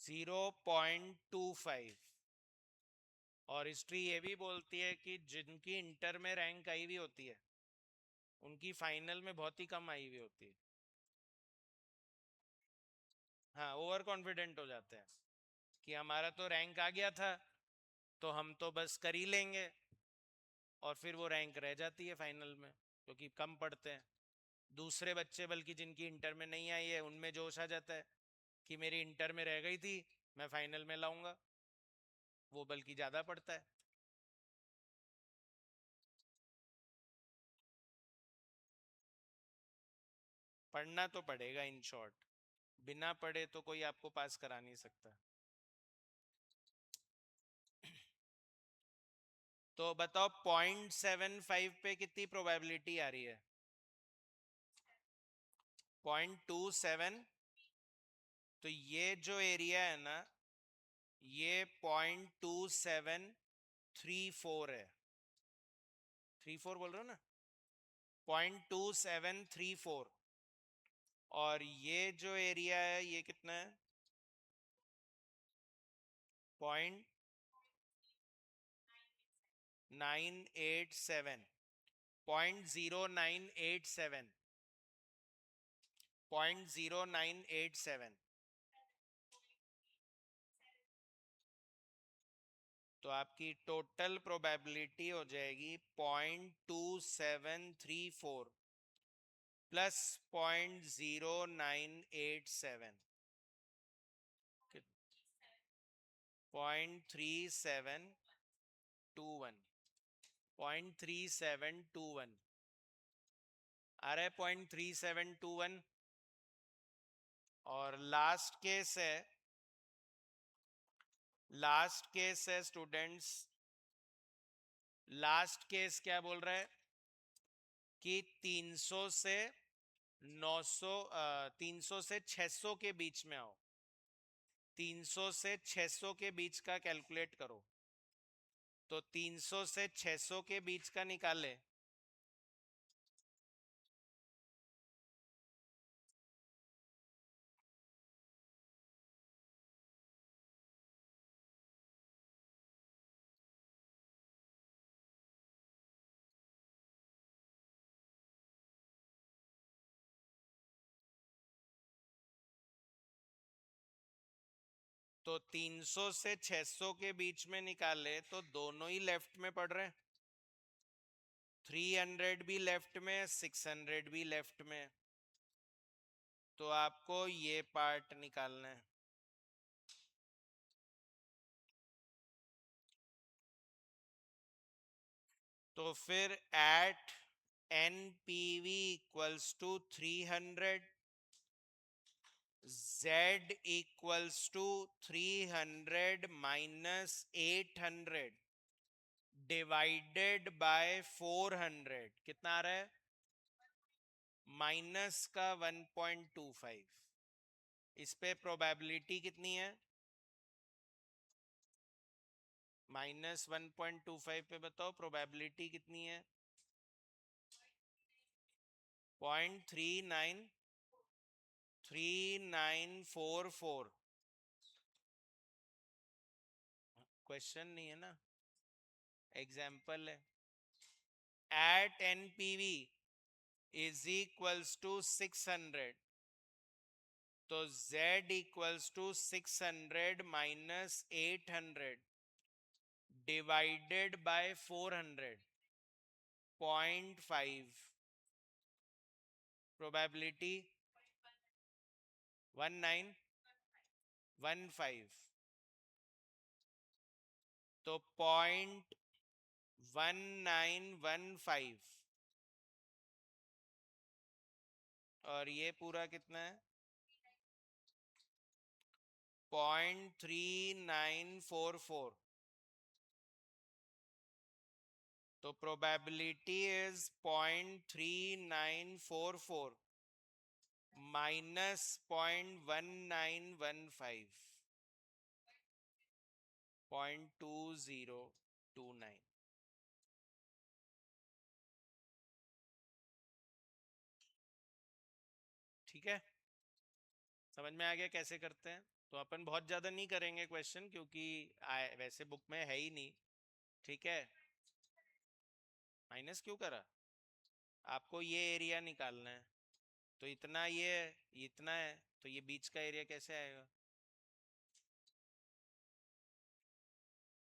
0.25। और हिस्ट्री ये भी बोलती है कि जिनकी इंटर में रैंक आई हुई होती है उनकी फाइनल में बहुत ही कम आई हुई होती है। हाँ, ओवर कॉन्फिडेंट हो जाते हैं कि हमारा तो रैंक आ गया था, तो हम तो बस कर ही लेंगे, और फिर वो रैंक रह जाती है फाइनल में क्योंकि कम पढ़ते हैं। दूसरे बच्चे बल्कि जिनकी इंटर में नहीं आई है उनमें जोश आ जाता है कि मेरी इंटर में रह गई थी, मैं फाइनल में लाऊंगा, वो बल्कि ज्यादा पढ़ता है। पढ़ना तो पड़ेगा इन शॉर्ट, बिना पढ़े तो कोई आपको पास करा नहीं सकता। तो बताओ 0.75 पे कितनी प्रोबेबिलिटी आ रही है? 0.27। तो ये जो एरिया है ना, ये 0.2734 है। 34 बोल रहे हो ना? 0.2734। और ये जो एरिया है ये कितना है? 0.987, 0.0987, 0.0987। तो आपकी टोटल प्रोबेबिलिटी हो जाएगी 0.2734 प्लस 0.0987, 0.3721, 0.3721 आ रहा है। 0.3721 और लास्ट केस है स्टूडेंट्स, लास्ट केस क्या बोल रहा है कि 300 से 900 300 से 600 के बीच में आओ, 300 से 600 के बीच का कैलकुलेट करो। तो 300 से 600 के बीच का निकाले तो 300 से 600 के बीच में निकाले तो दोनों ही लेफ्ट में पड़ रहे हैं, 300 भी लेफ्ट में, 600 भी लेफ्ट में। तो आपको ये पार्ट निकालना है। तो फिर at NPV equals to 300, Z equals to 300 minus 800 divided by 400 कितना आ रहा है, माइनस का 1.25। इस पे प्रोबेबिलिटी कितनी है, -1.25 पे बताओ प्रोबेबिलिटी कितनी है, 0.3944। क्वेश्चन नहीं है ना, एग्जाम्पल है। At NPV is equals to 600, तो Z equals to 600 minus 800 divided by 400, 0.5। Probability 1915, तो 0.1915। और ये पूरा कितना है, 0.3944। तो प्रोबेबिलिटी इज 0.3944 माइनस 0.1915, 0.2029। ठीक है, समझ में आ गया कैसे करते हैं। तो अपन बहुत ज्यादा नहीं करेंगे क्वेश्चन, क्योंकि वैसे बुक में है ही नहीं। ठीक है, माइनस क्यों करा, आपको ये एरिया निकालना है। तो इतना ये इतना है, तो ये बीच का एरिया कैसे आएगा,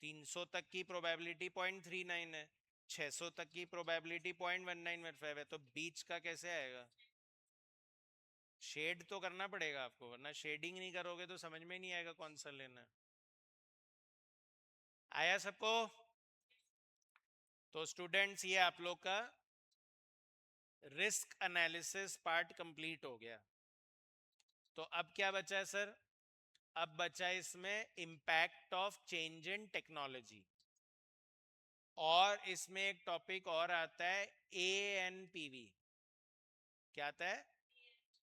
300 तक की प्रोबेबिलिटी 0.39 है, 600 तक की प्रोबेबिलिटी 0.1915 है, तो बीच का कैसे आएगा। शेड तो करना पड़ेगा आपको, वरना शेडिंग नहीं करोगे तो समझ में नहीं आएगा कौन सा लेना है। आया सबको। तो स्टूडेंट्स ये आप लोग का रिस्क एनालिसिस पार्ट कंप्लीट हो गया। तो अब क्या बचा है सर, अब बचा है इसमें impact of change in technology. और इसमें एक टॉपिक और आता है ANPV। क्या आता है,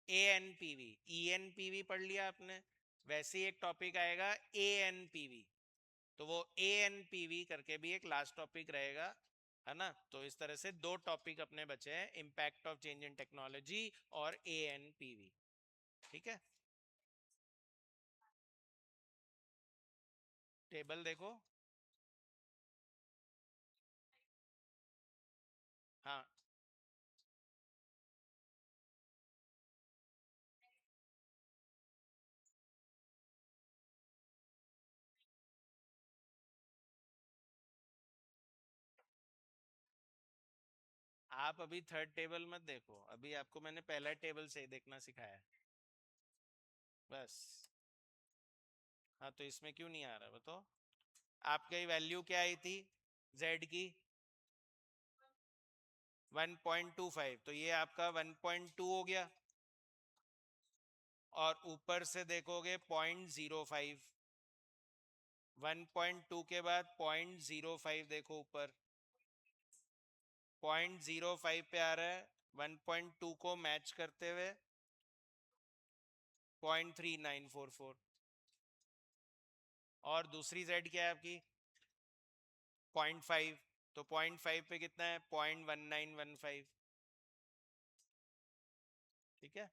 ANPV। ENPV पढ़ लिया आपने, वैसे ही एक टॉपिक आएगा ANPV। तो वो ANPV करके भी एक लास्ट टॉपिक रहेगा, है ना। तो इस तरह से दो टॉपिक अपने बचे हैं, impact of change in technology और ANPV। ठीक है, टेबल देखो। हाँ, आप अभी थर्ड टेबल मत देखो, अभी आपको मैंने पहला टेबल से ही देखना सिखाया है बस। हाँ, तो इसमें क्यों नहीं आ रहा बताओ। आपकी वैल्यू क्या आई थी Z की, 1.25, तो ये आपका 1.2 हो गया। और ऊपर से देखोगे 0.05, 1.2 के बाद 0.05 देखो ऊपर 0.05 पे आ रहा है, 1.2 को मैच करते हुए 0.3944। और दूसरी जेड क्या है आपकी 0.5, तो 0.5 पे कितना है 0.1915। ठीक है,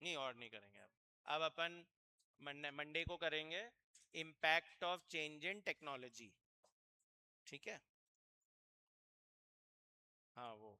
नहीं और नहीं करेंगे अब अपन मंडे को करेंगे impact of change in technology. ठीक है, हाँ वो